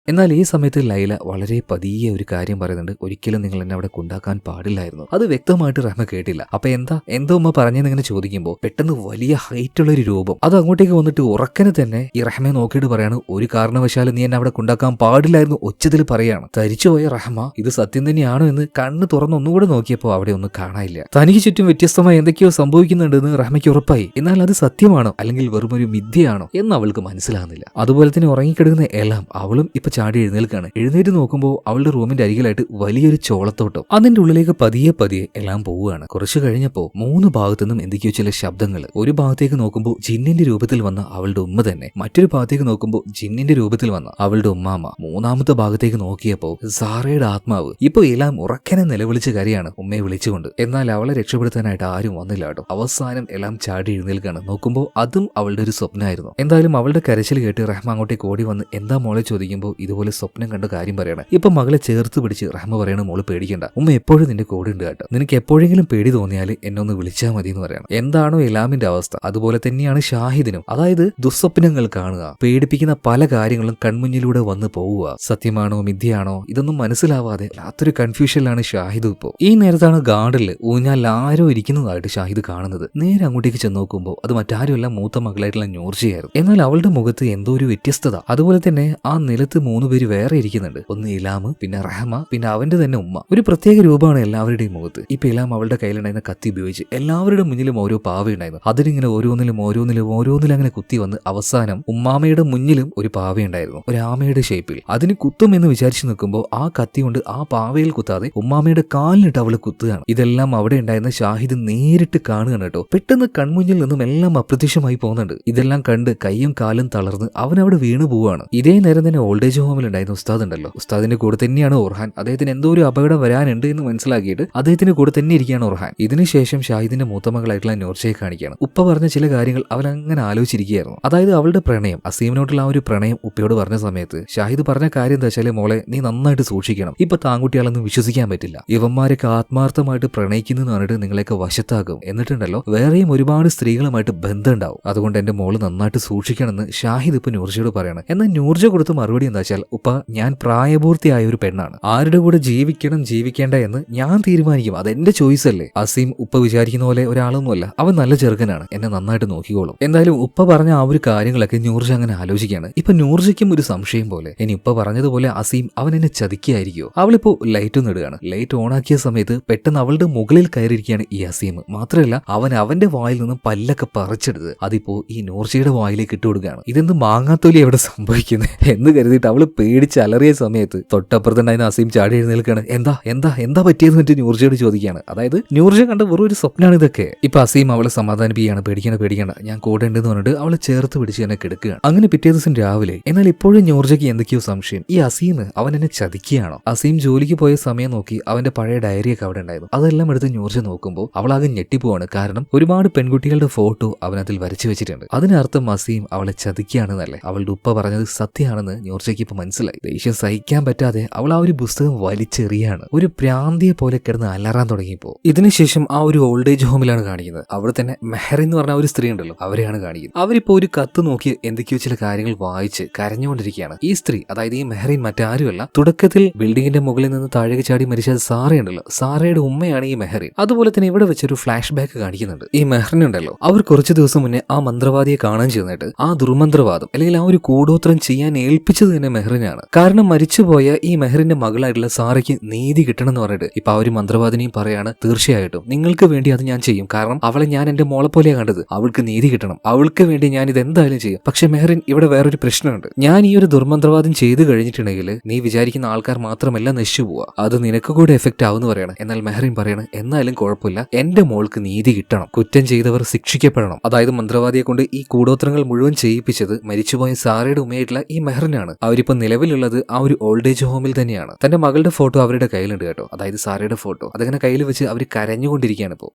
എന്നാൽ ഈ സമയത്ത് ലൈല വളരെ പതിയെ ഒരു കാര്യം പറയുന്നുണ്ട്, ഒരിക്കലും നിങ്ങൾ എന്നെ അവിടെ കൊണ്ടാക്കാൻ പാടില്ലായിരുന്നു. അത് വ്യക്തമായിട്ട് റഹ്മ കേട്ടില്ല. അപ്പൊ എന്തോ ഉമ്മ പറഞ്ഞെന്നിങ്ങനെ ചോദിക്കുമ്പോൾ പെട്ടെന്ന് വലിയ ഹൈറ്റുള്ള ഒരു രൂപം അത് അങ്ങോട്ടേക്ക് വന്നിട്ട് ഉറക്കനെ തന്നെ ഈ റഹ്മയെ നോക്കിയിട്ട് പറയാണ്, ഒരു കാരണവശാലും നീ എന്നെ അവിടെ കൊണ്ടാക്കാൻ പാടില്ലായിരുന്നു ഒച്ചതിൽ പറയാണ്. തരിച്ചുപോയ റഹ്മ ഇത് സത്യം തന്നെയാണോ എന്ന് കണ്ണ് തുറന്ന് ഒന്നുകൂടെ നോക്കിയപ്പോൾ അവിടെ ഒന്നും കാണാനില്ല. തനിക്ക് ചുറ്റും വ്യത്യസ്തമായി എന്തൊക്കെയോ സംഭവിക്കുന്നുണ്ടെന്ന് റഹ്മയ്ക്ക് ഉറപ്പായി. എന്നാൽ അത് സത്യമാണോ അല്ലെങ്കിൽ വെറുമൊരു മിഥ്യയാണോ എന്ന് അവൾക്ക് മനസ്സിലാകുന്നില്ല. അതുപോലെ തന്നെ ഉറങ്ങിക്കിടക്കുന്ന എല്ലാം അവളും ഇപ്പൊ ചാടി എഴുന്നേൽക്കാണ്. എഴുന്നേറ്റ് നോക്കുമ്പോൾ അവളുടെ റൂമിന്റെ അരികിലായിട്ട് വലിയൊരു ചോളത്തോട്ടം. അതിന്റെ ഉള്ളിലേക്ക് പതിയെ എല്ലാം പോവുകയാണ്. കുറച്ചു കഴിഞ്ഞപ്പോൾ 3 ഭാഗത്തു നിന്നും എന്തൊക്കെയോ ചില ശബ്ദങ്ങൾ. ഒരു ഭാഗത്തേക്ക് നോക്കുമ്പോൾ ജിന്നിന്റെ രൂപത്തിൽ വന്ന അവളുടെ ഉമ്മ തന്നെ, മറ്റൊരു ഭാഗത്തേക്ക് നോക്കുമ്പോൾ ജിന്നിന്റെ രൂപത്തിൽ വന്ന അവളുടെ ഉമ്മാമ, മൂന്നാമത്തെ ഭാഗത്തേക്ക് നോക്കിയപ്പോൾ സാറയുടെ ആത്മാവ്. ഇപ്പൊ എല്ലാം ഉറക്കനെ നിലവിളിച്ച് കരയാണ് ഉമ്മയെ വിളിച്ചുകൊണ്ട്. എന്നാൽ അവളെ രക്ഷപ്പെടുത്താനായിട്ട് ആരും വന്നില്ല കേട്ടോ. അവസാനം എല്ലാം ചാടി എഴുന്നേൽക്കാണ്. നോക്കുമ്പോൾ അതും അവളുടെ ഒരു സ്വപ്നമായിരുന്നു. എന്തായാലും അവളുടെ കരച്ചിൽ കേട്ട് റഹ്മ അങ്ങോട്ടേക്ക് ഓടി വന്ന് എന്താ മോളെ ചോദിക്കുമ്പോൾ ഇതുപോലെ സ്വപ്നം കണ്ട കാര്യം പറയണം. ഇപ്പൊ മകളെ ചേർത്ത് പിടിച്ച് റഹ്മ പറയണം, മോള് പേടിക്കണ്ട, ഉമ്മ എപ്പോഴും നിന്റെ കൂടെ ഉണ്ട് കേട്ടോ, നിനക്ക് എപ്പോഴെങ്കിലും പേടി തോന്നിയാൽ എന്നെ ഒന്ന് വിളിച്ചാൽ മതി എന്ന് പറയണം. എന്താണോ എലാമിന്റെ അവസ്ഥ അതുപോലെ തന്നെയാണ് ഷാഹിദിനും. അതായത് ദുസ്വപ്നങ്ങൾ കാണുക, പേടിപ്പിക്കുന്ന പല കാര്യങ്ങളും കൺമുന്നിലൂടെ വന്ന് പോവുക, സത്യമാണോ മിഥ്യയാണോ ഇതൊന്നും മനസ്സിലാവാതെ വല്ലാത്തൊരു കൺഫ്യൂഷനിലാണ് ഷാഹിദ്. ഇപ്പോ ഈ നേരത്താണ് ഗാർഡില് ഊഞ്ഞാൽ ആരോ ഇരിക്കുന്നതായിട്ട് ഷാഹിദ് കാണുന്നത്. നേരെ അങ്ങോട്ടേക്ക് ചെന്ന് നോക്കുമ്പോൾ അത് മറ്റാരുമല്ല മൂത്ത മകളായിട്ടുള്ള നൂർജയായിരുന്നു. എന്നാൽ അവളുടെ മുഖത്ത് എന്തോ ഒരു വ്യത്യസ്തത. അതുപോലെ തന്നെ ആ നിലത്ത് 3 പേര് വേറെ ഇരിക്കുന്നുണ്ട്. ഒന്ന് ഇലാം, പിന്നെ റഹ്മ, പിന്നെ അവന്റെ തന്നെ ഉമ്മ. ഒരു പ്രത്യേക രൂപമാണ് എല്ലാവരുടെയും മുഖത്ത്. ഇപ്പൊ ഇലാം അവളുടെ കയ്യിലുണ്ടായിരുന്ന കത്തി ഉപയോഗിച്ച് എല്ലാവരുടെ മുന്നിലും ഓരോ പാവയുണ്ടായിരുന്നു. അതിലിങ്ങനെ ഓരോന്നിലും അങ്ങനെ കുത്തി വന്ന് അവസാനം ഉമ്മാമയുടെ മുന്നിലും ഒരു പാവയുണ്ടായിരുന്നു, ഒരു ആമയുടെ ഷേപ്പിൽ. അതിന് കുത്തും എന്ന് വിചാരിച്ചു നിൽക്കുമ്പോൾ ആ കത്തി കൊണ്ട് ആ പാവയിൽ കുത്താതെ ഉമ്മാമയുടെ കാലിനിട്ട് അവള് കുത്തുകയാണ്. ഇതെല്ലാം അവിടെ ഉണ്ടായിരുന്ന ഷാഹിദ് നേരിട്ട് കാണുകയാണ് കേട്ടോ. പെട്ടെന്ന് കൺമുന്നിൽ നിന്നും എല്ലാം അപ്രത്യക്ഷമായി പോകുന്നുണ്ട്. ഇതെല്ലാം കണ്ട് കൈയും കാലും തളർന്ന് അവൻ അവിടെ വീണു പോവാണ്. ഇതേ നേരം തന്നെ ഓൾഡേജ് ഹോമിൽ ഉണ്ടായിരുന്ന ഉസ്താദ് ഉണ്ടല്ലോ, ഉസ്താദിന്റെ കൂടെ തന്നെയാണ് ഓർഹാൻ. അദ്ദേഹത്തിന് എന്തോ ഒരു അപകടം വരാനുണ്ട് എന്ന് മനസ്സിലാക്കിയിട്ട് അദ്ദേഹത്തിന്റെ കൂടെ തന്നെ ഇരിക്കുകയാണ് ഓർഹാൻ. ഇതിനുശേഷം ഷാഹിദിന്റെ മൂത്ത മകളായിട്ടുള്ള നൂർജയെ കാണിക്കുകയാണ്. ഉപ്പ പറഞ്ഞ ചില കാര്യങ്ങൾ അവൻ അങ്ങനെ ആലോചിച്ചിരിക്കുകയായിരുന്നു. അതായത് അവളുടെ പ്രണയം, അസീമിനോട്ടുള്ള ആ ഒരു പ്രണയം ഉപ്പയോട് പറഞ്ഞ സമയത്ത് ഷാഹിദ് പറഞ്ഞ കാര്യം എന്താ വെച്ചാല്, മോളെ നീ നന്നായിട്ട് സൂക്ഷിക്കണം, ഇപ്പൊ താങ്കുട്ടികളൊന്നും വിശ്വസിക്കാൻ പറ്റില്ല, ഇവന്മാരൊക്കെ ആത്മാർത്ഥമായിട്ട് പ്രണയിക്കുന്നു എന്ന് പറഞ്ഞിട്ട് നിങ്ങളെയൊക്കെ വശത്താകും, എന്നിട്ടുണ്ടല്ലോ വേറെയും ഒരുപാട് സ്ത്രീകളുമായിട്ട് ബന്ധം ഉണ്ടാവും, അതുകൊണ്ട് എന്റെ മോള് നന്നായിട്ട് സൂക്ഷിക്കണമെന്ന് ഷാഹിദ് ഇപ്പൊ നൂർജയോട് പറയണം. എന്നാൽ നൂർജ കൊടുത്ത മറുപടി എന്താ വെച്ചാൽ, ഉപ്പ ഞാൻ പ്രായപൂർത്തിയായ ഒരു പെണ്ണാണ്, ആരുടെ കൂടെ ജീവിക്കണം ജീവിക്കേണ്ട എന്ന് ഞാൻ തീരുമാനിക്കും, അതെന്റെ ചോയ്സ് അല്ലേ. അസീം ഉപ്പ വിചാരിക്കുന്ന പോലെ ഒരാളൊന്നുമല്ല, അവൻ നല്ല ചെറുക്കനാണ്, എന്നെ നന്നായിട്ട് നോക്കിക്കോളും. എന്തായാലും ഉപ്പ പറഞ്ഞ ആ ഒരു കാര്യങ്ങളൊക്കെ നൂർജ അങ്ങനെ ആലോചിക്കുകയാണ്. ഇപ്പൊ നൂർജയ്ക്കും ഒരു സംശയം പോലെ, ഇനി ഉപ്പ പറഞ്ഞതുപോലെ അസീം അവൻ എന്നെ ചതിക്കായിരിക്കോ. അവളിപ്പോ ലൈറ്റ് ഒന്ന് ഇടുകയാണ്. ലൈറ്റ് ഓണാക്കിയ സമയത്ത് പെട്ടെന്ന് അവളുടെ മുകളിൽ കയറിയിരിക്കുകയാണ് ഈ അസീം. മാത്രമല്ല അവൻ അവന്റെ വായിൽ നിന്നും പല്ലൊക്കെ പറിച്ചെടുത്ത് അതിപ്പോ ഈ നൂർജയുടെ വായിലേക്ക് ഇട്ട് കൊടുക്കുകയാണ്. ഇതെന്ത് മാങ്ങാത്തോലി എവിടെ സംഭവിക്കുന്നത് എന്ന് കരുതിയിട്ട് അവള് പേടിച്ച് അലറിയ സമയത്ത് തൊട്ടപ്പുറത്തുണ്ടായിരുന്ന അസീം ചാടി എഴുന്നേൽക്കാണ്. എന്താ എന്താ എന്താ പറ്റിയെന്ന് പറ്റി നൂർജയോട് ചോദിക്കുകയാണ്. അതായത് നൂർജ കണ്ട വെറും ഒരു സ്വപ്നമാണ് ഇതൊക്കെ. ഇപ്പൊ അസീം അവളെ സമാധാനിപ്പിക്കുകയാണ്. പേടിക്കണ്ട ഞാൻ കൂടെ ഉണ്ടെന്ന് പറഞ്ഞിട്ട് അവളെ ചേർത്ത് പിടിച്ച് തന്നെ കിടക്കുകയാണ്. അങ്ങനെ പിറ്റേ ദിവസം രാവിലെ, എന്നാൽ ഇപ്പോഴും നൂർജയ്ക്ക് എന്തൊക്കെയോ സംശയം, ഈ അസീം അവൻ എന്നെ ചതിക്കുകയാണോ. അസീം ജോലിക്ക് പോയ സമയം നോക്കി അവന്റെ പഴയ ഡയറിയൊക്കെ അവിടെ ഉണ്ടായിരുന്നു. അതെല്ലാം എടുത്ത് നൂർജ നോക്കുമ്പോൾ അവളാകെ ഞെട്ടിപ്പോവാണ്. കാരണം ഒരുപാട് പെൺകുട്ടികളുടെ ഫോട്ടോ അവനതിൽ വരച്ചു വെച്ചിട്ടുണ്ട്. അതിനർത്ഥം അസീം അവളെ ചതിക്കുകയാണെന്നല്ലേ. അവളുടെ ഉപ്പ പറഞ്ഞത് സത്യമാണെന്ന് നൂർജയ്ക്ക് ഇപ്പൊ മനസ്സിലായി. ദേഷ്യം സഹിക്കാൻ പറ്റാതെ അവൾ ആ ഒരു പുസ്തകം വലിച്ചെറിയാണ്. ഒരു പ്രാന്തിയെ പോലെ കിടന്ന് അലറാൻ തുടങ്ങിയപ്പോ ഇതിനുശേഷം ആ ഒരു ഓൾഡ് ഏജ് ഹോമിലാണ് കാണിക്കുന്നത്. അവിടെ തന്നെ മെഹർ എന്ന് പറഞ്ഞ ഒരു സ്ത്രീ ഉണ്ടല്ലോ, അവരെയാണ് കാണിക്കുന്നത്. അവരിപ്പോ ഒരു കത്ത് നോക്കി എന്തൊക്കെയോ ചില കാര്യങ്ങൾ വായിച്ച് കരഞ്ഞുകൊണ്ടിരിക്കുകയാണ്. ഈ സ്ത്രീ, അതായത് ഈ മെഹറിൻ മറ്റാരുമല്ല, തുടക്കത്തിൽ ബിൽഡിങ്ങിന്റെ മുകളിൽ നിന്ന് താഴേക്ക് ചാടി മരിച്ച സാറയുണ്ടല്ലോ, സാറയുടെ ഉമ്മയാണ് ഈ മെഹറിൻ. അതുപോലെ തന്നെ ഇവിടെ വെച്ചൊരു ഫ്ലാഷ് ബാക്ക് കാണിക്കുന്നുണ്ട്. ഈ മെഹറിനുണ്ടല്ലോ, അവർ കുറച്ചു ദിവസം മുന്നേ ആ മന്ത്രവാദിയെ കാണാൻ ചെന്നിട്ട് ആ ദുർമന്ത്രവാദം അല്ലെങ്കിൽ ആ ഒരു കൂടോത്രം ചെയ്യാൻ ഏൽപ്പിച്ചത് തന്നെ മെഹറിനാണ്. കാരണം മരിച്ചുപോയ ഈ മെഹറിന്റെ മകളായിട്ടുള്ള സാറയ്ക്ക് നീതി കിട്ടണം എന്ന് പറഞ്ഞിട്ട് ഇപ്പൊ ആ ഒരു മന്ത്രവാദിനിയും പറയാണ്, തീർച്ചയായിട്ടും നിങ്ങൾക്ക് വേണ്ടി അത് ഞാൻ ചെയ്യും, കാരണം അവളെ ഞാൻ എന്റെ മോളെ പോലെയാണ് കണ്ടത്, അവൾക്ക് നീതി കിട്ടണം, അവൾക്ക് വേണ്ടി ഞാൻ ഇത് എന്തായാലും ചെയ്യും. പക്ഷെ മെഹറിൻ, ഇവിടെ വേറൊരു പ്രശ്നമുണ്ട്, ഞാൻ ഈ ഒരു ദുർമന്ത്രവാദം ചെയ്തു കഴിഞ്ഞിട്ടുണ്ടെങ്കിൽ നീ വിചാരിക്കുന്ന ആൾക്കാർ മാത്രമല്ല നശിച്ചു പോവുക, അത് നിനക്ക് കൂടെ എഫക്ട് ആവുമെന്ന് പറയണം. എന്നാൽ മെഹറിൻ പറയണം, എന്നാലും കുഴപ്പമില്ല, എന്റെ മോൾക്ക് നീതി കിട്ടണം, കുറ്റം ചെയ്തവർ ശിക്ഷിക്കപ്പെടണം. അതായത് മന്ത്രവാദിയെ കൊണ്ട് ഈ കൂടോത്രങ്ങൾ മുഴുവൻ ചെയ്യിപ്പിച്ചത് മരിച്ചുപോയ സാറയുടെ ഉമ്മയായിട്ടുള്ള ഈ മെഹറിനാണ്. അവരിപ്പോ നിലവിലുള്ളത് ആ ഒരു ഓൾഡ് ഏജ് ഹോമിൽ തന്നെയാണ്. തന്റെ മകളുടെ ഫോട്ടോ അവരുടെ കയ്യിലുണ്ട് കേട്ടോ, അതായത് സാറയുടെ ഫോട്ടോ. അതങ്ങനെ കയ്യിൽ വെച്ച് അവർ കരഞ്ഞുകൊണ്ടിരിക്കുകയാണ് ഇപ്പോ.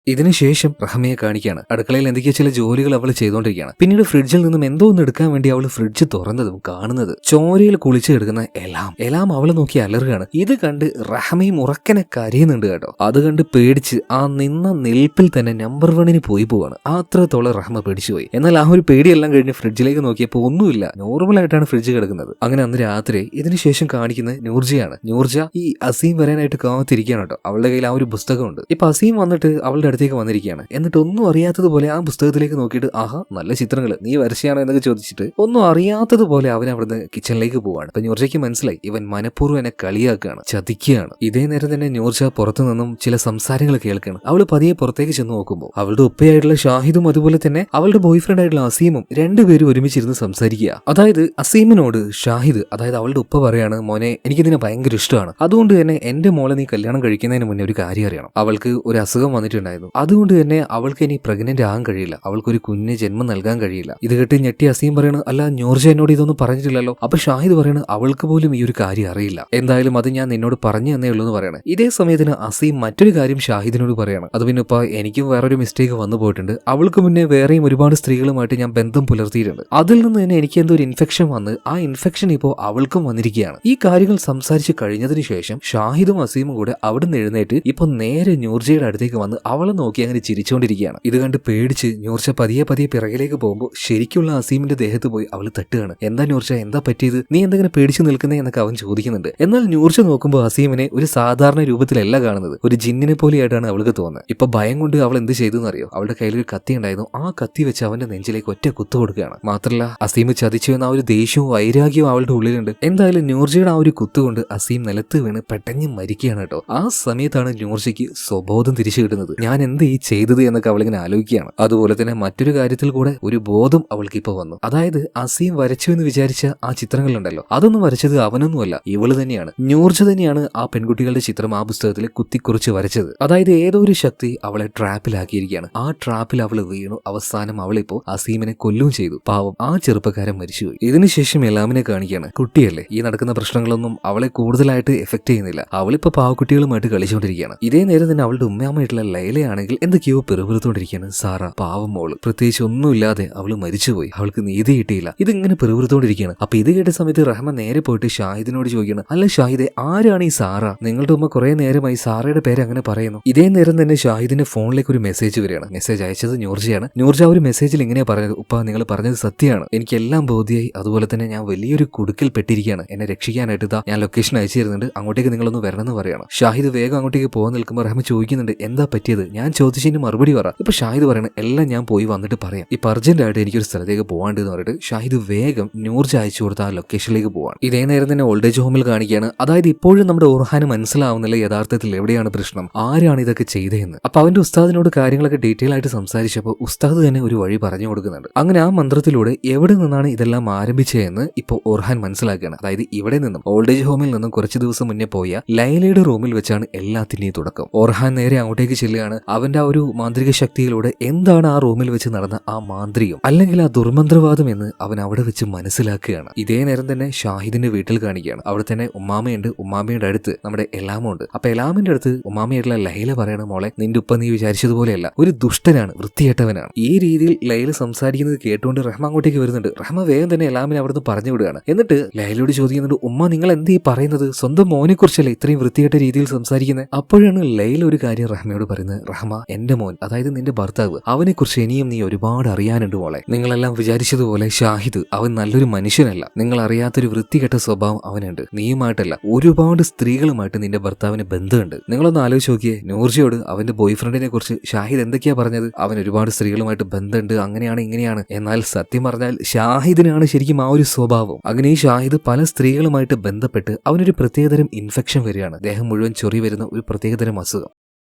ഇതിനുശേഷം റഹ്മയെ കാണിക്കുകയാണ്. അടുക്കളയിൽ എന്തൊക്കെയോ ചില ജോലികൾ അവൾ ചെയ്തുകൊണ്ടിരിക്കുകയാണ്. പിന്നീട് ഫ്രിഡ്ജിൽ നിന്നും എന്തോ ഒന്ന് എടുക്കാൻ വേണ്ടി അവൾ ഫ്രിഡ്ജ് തുറന്നതും കാണുന്നത് ചോരയിൽ കുളിച്ച് കിടക്കുന്ന എലാം അവളെ നോക്കി അലറുകയാണ്. ഇത് കണ്ട് റഹ്മയും ഉറക്കനെ കരയുന്നുണ്ട് കേട്ടോ. അത് കണ്ട് പേടിച്ച് ആ നിന്ന നിൽപ്പിൽ തന്നെ നമ്പർ 1 പോയി പോവാണ്. അത്രത്തോളം റഹ്മ പേടിച്ചുപോയി. എന്നാൽ ആ ഒരു പേടിയെല്ലാം കഴിഞ്ഞ് ഫ്രിഡ്ജിലേക്ക് നോക്കിയപ്പോൾ ഒന്നുമില്ല, നോർമൽ ആയിട്ടാണ് ഫ്രിഡ്ജ് കിടക്കുന്നത്. അങ്ങനെ അന്ന് രാത്രി ഇതിനുശേഷം കാണിക്കുന്നത് നൂർജയാണ്. നൂർജ ഈ അസീം വരാനായിട്ട് കാത്തിരിക്കുകയാണ് കേട്ടോ. അവളുടെ കയ്യിൽ ആ ഒരു പുസ്തകമുണ്ട്. ഇപ്പൊ അസീം വന്നിട്ട് അവളുടെ അടുത്തേക്ക് വന്നിരിക്കുകയാണ്. എന്നിട്ട് ഒന്നും അറിയാത്തതുപോലെ ആ പുസ്തകത്തിലേക്ക് നോക്കിയിട്ട്, ആഹാ നല്ല ചിത്രങ്ങൾ, നീ വരച്ചാണോ എന്നൊക്കെ ചോദിച്ചിട്ട് ഒന്നും അറിയാത്തതുപോലെ അവൻ അവിടുന്ന് കിച്ചണിലേക്ക് പോവാണ്. അപ്പൊ നൂർജയ്ക്ക് മനസ്സിലായി, ഇവൻ മനഃപൂർവ്വം എന്നെ കളിയാക്കുകയാണ്, ചതിക്കുകയാണ്. ഇതേ നേരം തന്നെ നൂർജ പുറത്തു നിന്നും ചില സംസാരങ്ങൾ കേൾക്കുകയാണ്. അവള് പതിയെ പുറത്തേക്ക് ചെന്ന് നോക്കുമ്പോൾ അവളുടെ ഉപ്പയായിട്ടുള്ള ഷാഹിദും അതുപോലെ തന്നെ അവളുടെ ബോയ് ഫ്രണ്ട് ആയിട്ടുള്ള അസീമും രണ്ടുപേരും ഒരുമിച്ചിരുന്ന് സംസാരിക്കുക. അതായത് അസീമിനോട് ഷാഹിദ്, അതായത് അവളുടെ ഉപ്പ പറയാണ്, മോനെ എനിക്കിതിനെ ഭയങ്കര ഇഷ്ടമാണ്, അതുകൊണ്ട് തന്നെ എന്റെ മോളെ നീ കല്യാണം കഴിക്കുന്നതിന് മുന്നേ ഒരു കാര്യം അറിയണം, അവൾക്ക് ഒരു അസുഖം വന്നിട്ടുണ്ടായിരുന്നു, അതുകൊണ്ട് തന്നെ അവൾക്ക് ഇനി പ്രഗ്നന്റ് ആകാൻ കഴിയില്ല, അവൾക്കൊരു കുഞ്ഞിന് ജന്മം നൽകാൻ കഴിയില്ല. ഇത് കേട്ട് ഞെട്ടി അസീം പറയണ, അല്ല നൂർജ എന്നോട് ഇതൊന്നും പറഞ്ഞിട്ടില്ലല്ലോ. അപ്പൊ ഷാഹിദ് പറയണ, അവൾക്ക് പോലും ഈ ഒരു കാര്യം അറിയില്ല, എന്തായാലും അത് ഞാൻ നിന്നോട് പറഞ്ഞു തന്നേ ഉള്ളൂ എന്ന് പറയണേ. ഇതേ സമയത്തിന് അസീം മറ്റൊരു കാര്യം ഷാഹിദിനോട് പറയാണ്, അത് പിന്നെ ഇപ്പൊ എനിക്കും വേറൊരു മിസ്റ്റേക്ക് വന്നു പോയിട്ടുണ്ട്, അവൾക്ക് മുന്നേ വേറെയും ഒരുപാട് സ്ത്രീകളുമായിട്ട് ഞാൻ ബന്ധം പുലർത്തിയിട്ടുണ്ട്, അതിൽ നിന്ന് തന്നെ എനിക്ക് എന്തോ ഒരു ഇൻഫെക്ഷൻ വന്ന് ആ ഇൻഫെക്ഷൻ ഇപ്പോൾ അവൾക്കും വന്നിരിക്കുകയാണ്. ഈ കാര്യങ്ങൾ സംസാരിച്ച് കഴിഞ്ഞതിന് ശേഷം ഷാഹിദും അസീമും കൂടെ അവിടെ നിന്ന് എഴുന്നേറ്റ് ഇപ്പൊ നേരെ നൂർജയുടെ അടുത്തേക്ക് വന്ന് അവളെ അവളെ നോക്കി അങ്ങനെ ചിരിച്ചുകൊണ്ടിരിക്കുകയാണ്. ഇത് കണ്ട് പേടിച്ച് നൂർജ പതിയെ പിറകിലേക്ക് പോകുമ്പോൾ ശരിക്കുള്ള അസീമിന്റെ ദേഹത്ത് പോയി അവൾ തട്ടുകയാണ്. എന്താ നൂർജ, എന്താ പറ്റിയത്, നീ എന്തെങ്കിലും പേടിച്ചു നിൽക്കുന്നേ എന്നൊക്കെ അവൻ ചോദിക്കുന്നുണ്ട്. എന്നാൽ നൂർജ നോക്കുമ്പോൾ അസീമിനെ ഒരു സാധാരണ രൂപത്തിലല്ല കാണുന്നത്, ഒരു ജിന്നിനെ പോലെയായിട്ടാണ് അവൾക്ക് തോന്നുന്നത്. ഇപ്പൊ ഭയം കൊണ്ട് അവൾ എന്ത് ചെയ്തെന്ന് അറിയോ? അവളുടെ കയ്യിൽ ഒരു കത്തി ഉണ്ടായിരുന്നു. ആ കത്തി വെച്ച് അവന്റെ നെഞ്ചിലേക്ക് ഒറ്റ കുത്തു കൊടുക്കുകയാണ്. മാത്രമല്ല അസീം ചതിച്ചു എന്ന ആ ഒരു ദേഷ്യവും വൈരാഗ്യവും അവളുടെ ഉള്ളിലുണ്ട്. എന്തായാലും നൂർജയുടെ ആ ഒരു കുത്തുകൊണ്ട് അസീം നിലത്ത് വീണ് പെട്ടെന്ന് മരിക്കുകയാണ് കേട്ടോ. ആ സമയത്താണ് നൂർജയ്ക്ക് സ്വബോധം തിരിച്ചു കിട്ടുന്നത്. ഞാൻ എന്ത് ഈ ചെയ്തത് എന്നൊക്കെ അവളിങ്ങനെ ആലോചിക്കുകയാണ്. അതുപോലെ തന്നെ മറ്റൊരു കാര്യത്തിൽ കൂടെ ഒരു ബോധം അവൾക്ക് ഇപ്പൊ വന്നു. അതായത് അസീം വരച്ചു എന്ന് വിചാരിച്ച ആ ചിത്രങ്ങളുണ്ടല്ലോ, അതൊന്നും വരച്ചത് അവനൊന്നുമല്ല, ഇവള് തന്നെയാണ്. നൂർജ തന്നെയാണ് ആ പെൺകുട്ടികളുടെ ചിത്രം ആ പുസ്തകത്തിൽ കുത്തിക്കുറിച്ച് വരച്ചത്. അതായത് ഏതോ ഒരു ശക്തി അവളെ ട്രാപ്പിലാക്കിയിരിക്കുകയാണ്. ആ ട്രാപ്പിൽ അവള് വീണു. അവസാനം അവളിപ്പോ അസീമിനെ കൊല്ലുകയും ചെയ്തു. പാവം ആ ചെറുപ്പക്കാരൻ മരിച്ചുപോയി. ഇതിനുശേഷം എല്ലാമിനെ കാണിക്കുകയാണ്. കുട്ടിയല്ലേ, ഈ നടക്കുന്ന പ്രശ്നങ്ങളൊന്നും അവളെ കൂടുതലായിട്ട് എഫക്ട് ചെയ്യുന്നില്ല. അവളിപ്പോ പാവക്കുട്ടികളുമായിട്ട് കളിച്ചുകൊണ്ടിരിക്കുകയാണ്. ഇതേ നേരം തന്നെ അവളുടെ ഉമ്മയായിട്ടുള്ള ലൈലയാണെങ്കിൽ എന്തൊക്കെയോ പെറുപിറുത്തോണ്ടിരിക്കുകയാണ്. സാറ പാവം മോള്, പ്രത്യേകിച്ച് ഒന്നുമില്ലാതെ അവള് മരിച്ചുപോയി, അവൾക്ക് നീതി കിട്ടിയില്ല, ഇതിങ്ങനെ പെറുപിറുത്തോണ്ടിരിക്കുകയാണ്. അപ്പൊ ഇത് കേട്ട സമയത്ത് റഹ്മ നേരെ പോയിട്ട് ഷാഹിദിനോട് ചോദിക്കണം, അല്ല ഷാഹിദെ, ആരാണ് ഈ സാറ? നിങ്ങളുടെ ഉമ്മ കുറെ നേരമായി സാറയുടെ പേര് അങ്ങനെ പറയുന്നു. ഇതേ നേരം തന്നെ ഷാഹിദിന്റെ ഫോണിലേക്ക് ഒരു മെസ്സേജ് വരികയാണ്. മെസ്സേജ് അയച്ചത് നൂർജയാണ്. നൂർജ ഒരു മെസ്സേജിൽ ഇങ്ങനെയാ പറഞ്ഞത്, ഉപ്പ നിങ്ങൾ പറഞ്ഞത് സത്യമാണ്, എനിക്കെല്ലാം ബോധ്യമായി. അതുപോലെ തന്നെ ഞാൻ വലിയൊരു കുടുക്കിൽ പെട്ടിരിക്കുകയാണ്, എന്നെ രക്ഷിക്കാനായിട്ട് ഇതാ ഞാൻ ലൊക്കേഷൻ അയച്ചു തരുന്നുണ്ട്, അങ്ങോട്ടേക്ക് നിങ്ങളൊന്ന് വരണമെന്ന് പറയണം. ഷാഹിദ് വേഗം അങ്ങോട്ടേക്ക് പോകാൻ നിൽക്കുമ്പോൾ റഹ്മ ചോദിക്കുന്നുണ്ട്, എന്താ പറ്റിയത്, ഞാൻ ചോദിച്ചതിന് മറുപടി പറ. ഇപ്പൊ ഷാഹിദ് പറയണം, എല്ലാം ഞാൻ പോയി വന്നിട്ട് പറയാം, ഇപ്പൊ അർജന്റായിട്ട് എനിക്കൊരു സ്ഥലത്തേക്ക് പോകാണ്ട് എന്ന് പറഞ്ഞിട്ട് ഷാഹിദ് വേഗം നൂർജ അയച്ചു കൊടുത്ത ആ ലൊക്കേഷനിലേക്ക് പോവാണ്. ഇതേ നേരം തന്നെ ഓൾഡ് ഏജ് ഹോമിൽ കാണിക്കുകയാണ്. അതായത് ഇപ്പോഴും നമ്മുടെ ഓർഹാന് മനസ്സിലാവുന്നില്ല യഥാർത്ഥത്തിൽ എവിടെയാണ് പ്രശ്നം, ആരാണ് ഇതൊക്കെ ചെയ്തതെന്ന്. അപ്പൊ അവന്റെ ഉസ്താദിനോട് കാര്യങ്ങളൊക്കെ ഡീറ്റെയിൽ ആയിട്ട് സംസാരിച്ചപ്പോൾ ഉസ്താദ് തന്നെ ഒരു വഴി പറഞ്ഞു കൊടുക്കുന്നുണ്ട്. അങ്ങനെ ആ മന്ത്രത്തിലൂടെ എവിടെ നിന്നാണ് ഇതെല്ലാം ആരംഭിച്ചതെന്ന് ഇപ്പോൾ ഓർഹാൻ മനസ്സിലാക്കുകയാണ്. അതായത് ഇവിടെ നിന്നും ഓൾഡ് ഏജ് ഹോമിൽ നിന്നും കുറച്ച് ദിവസം മുന്നേ പോയ ലൈലയുടെ റൂമിൽ വെച്ചാണ് എല്ലാത്തിന്റെയും തുടക്കം. ഓർഹാൻ നേരെ അങ്ങോട്ടേക്ക് ചെല്ലുകയാണ്. അവന്റെ ആ ഒരു മാന്ത്രിക ശക്തിയിലൂടെ എന്താണ് ആ റൂമിൽ വെച്ച് നടന്ന ആ മാന്ത്രികം അല്ലെങ്കിൽ ആ ദുർമന്ത്രവാദം എന്ന് അവൻ അവിടെ വെച്ച് മനസ്സിലാക്കുകയാണ്. ഇതേ നേരം തന്നെ ഷാഹിദിന്റെ വീട്ടിൽ കാണിക്കുകയാണ്. അവിടെ തന്നെ ഉമ്മാമയുണ്ട്. ഉമ്മാമയുടെ അടുത്ത് നമ്മുടെ എലാമുണ്ട്. അപ്പൊ എലാമിന്റെ അടുത്ത് ഉമ്മാമയായിട്ടുള്ള ലൈല പറയണ, മോളെ നിന്റെ ഉപ്പ നീ വിചാരിച്ചതുപോലെയല്ല, ഒരു ദുഷ്ടനാണ്, വൃത്തികെട്ടവനാണ്. ഈ രീതിയിൽ ലൈല സംസാരിക്കുന്നത് കേട്ടുകൊണ്ട് റഹ്മ അങ്ങോട്ടേക്ക് വരുന്നുണ്ട്. റഹ്മ വേഗം തന്നെ എലാമിനെ അവിടുന്ന് പറഞ്ഞു വിടുകയാണ്. എന്നിട്ട് ലൈലയോട് ചോദിക്കുന്നുണ്ട്, ഉമ്മ നിങ്ങൾ എന്തീ പറയുന്നത്, സ്വന്തം മോനെ കുറിച്ചല്ലേ ഇത്രയും വൃത്തികെട്ട രീതിയിൽ സംസാരിക്കുന്നത്? അപ്പോഴാണ് ലൈല ഒരു കാര്യം റഹ്മയോട് പറയുന്നത്, റഹ്മ എന്റെ മോൻ, അതായത് നിന്റെ ഭർത്താവ്, അവനെ കുറിച്ച് ഇനിയും നീ ഒരുപാട് അറിയാനുണ്ട് മോളെ. നിങ്ങളെല്ലാം വിചാരിച്ചതുപോലെ ഷാഹിദ് അവൻ നല്ലൊരു മനുഷ്യനല്ല, നിങ്ങൾ അറിയാത്തൊരു വൃത്തികെട്ട സ്വഭാവം അവനുണ്ട്. നീയുമായിട്ടല്ല, ഒരുപാട് സ്ത്രീകളുമായിട്ട് നിന്റെ ഭർത്താവിന് ബന്ധമുണ്ട്. നിങ്ങളൊന്ന് ആലോചിച്ച് നോക്കിയേ, നൂർജയോട് അവന്റെ ബോയ് ഫ്രണ്ടിനെ കുറിച്ച് ഷാഹിദ് എന്തൊക്കെയാ പറഞ്ഞത്, അവൻ ഒരുപാട് സ്ത്രീകളുമായിട്ട് ബന്ധമുണ്ട്, അങ്ങനെയാണ് ഇങ്ങനെയാണ്. എന്നാൽ സത്യം പറഞ്ഞാൽ ഷാഹിദിനാണ് ശരിക്കും ആ ഒരു സ്വഭാവം. അങ്ങനെ ഈ ഷാഹിദ് പല സ്ത്രീകളുമായിട്ട് ബന്ധപ്പെട്ട് അവനൊരു പ്രത്യേകതരം ഇൻഫെക്ഷൻ വരികയാണ്. ദേഹം മുഴുവൻ ചൊറി വരുന്ന ഒരു പ്രത്യേകതരം അസുഖം.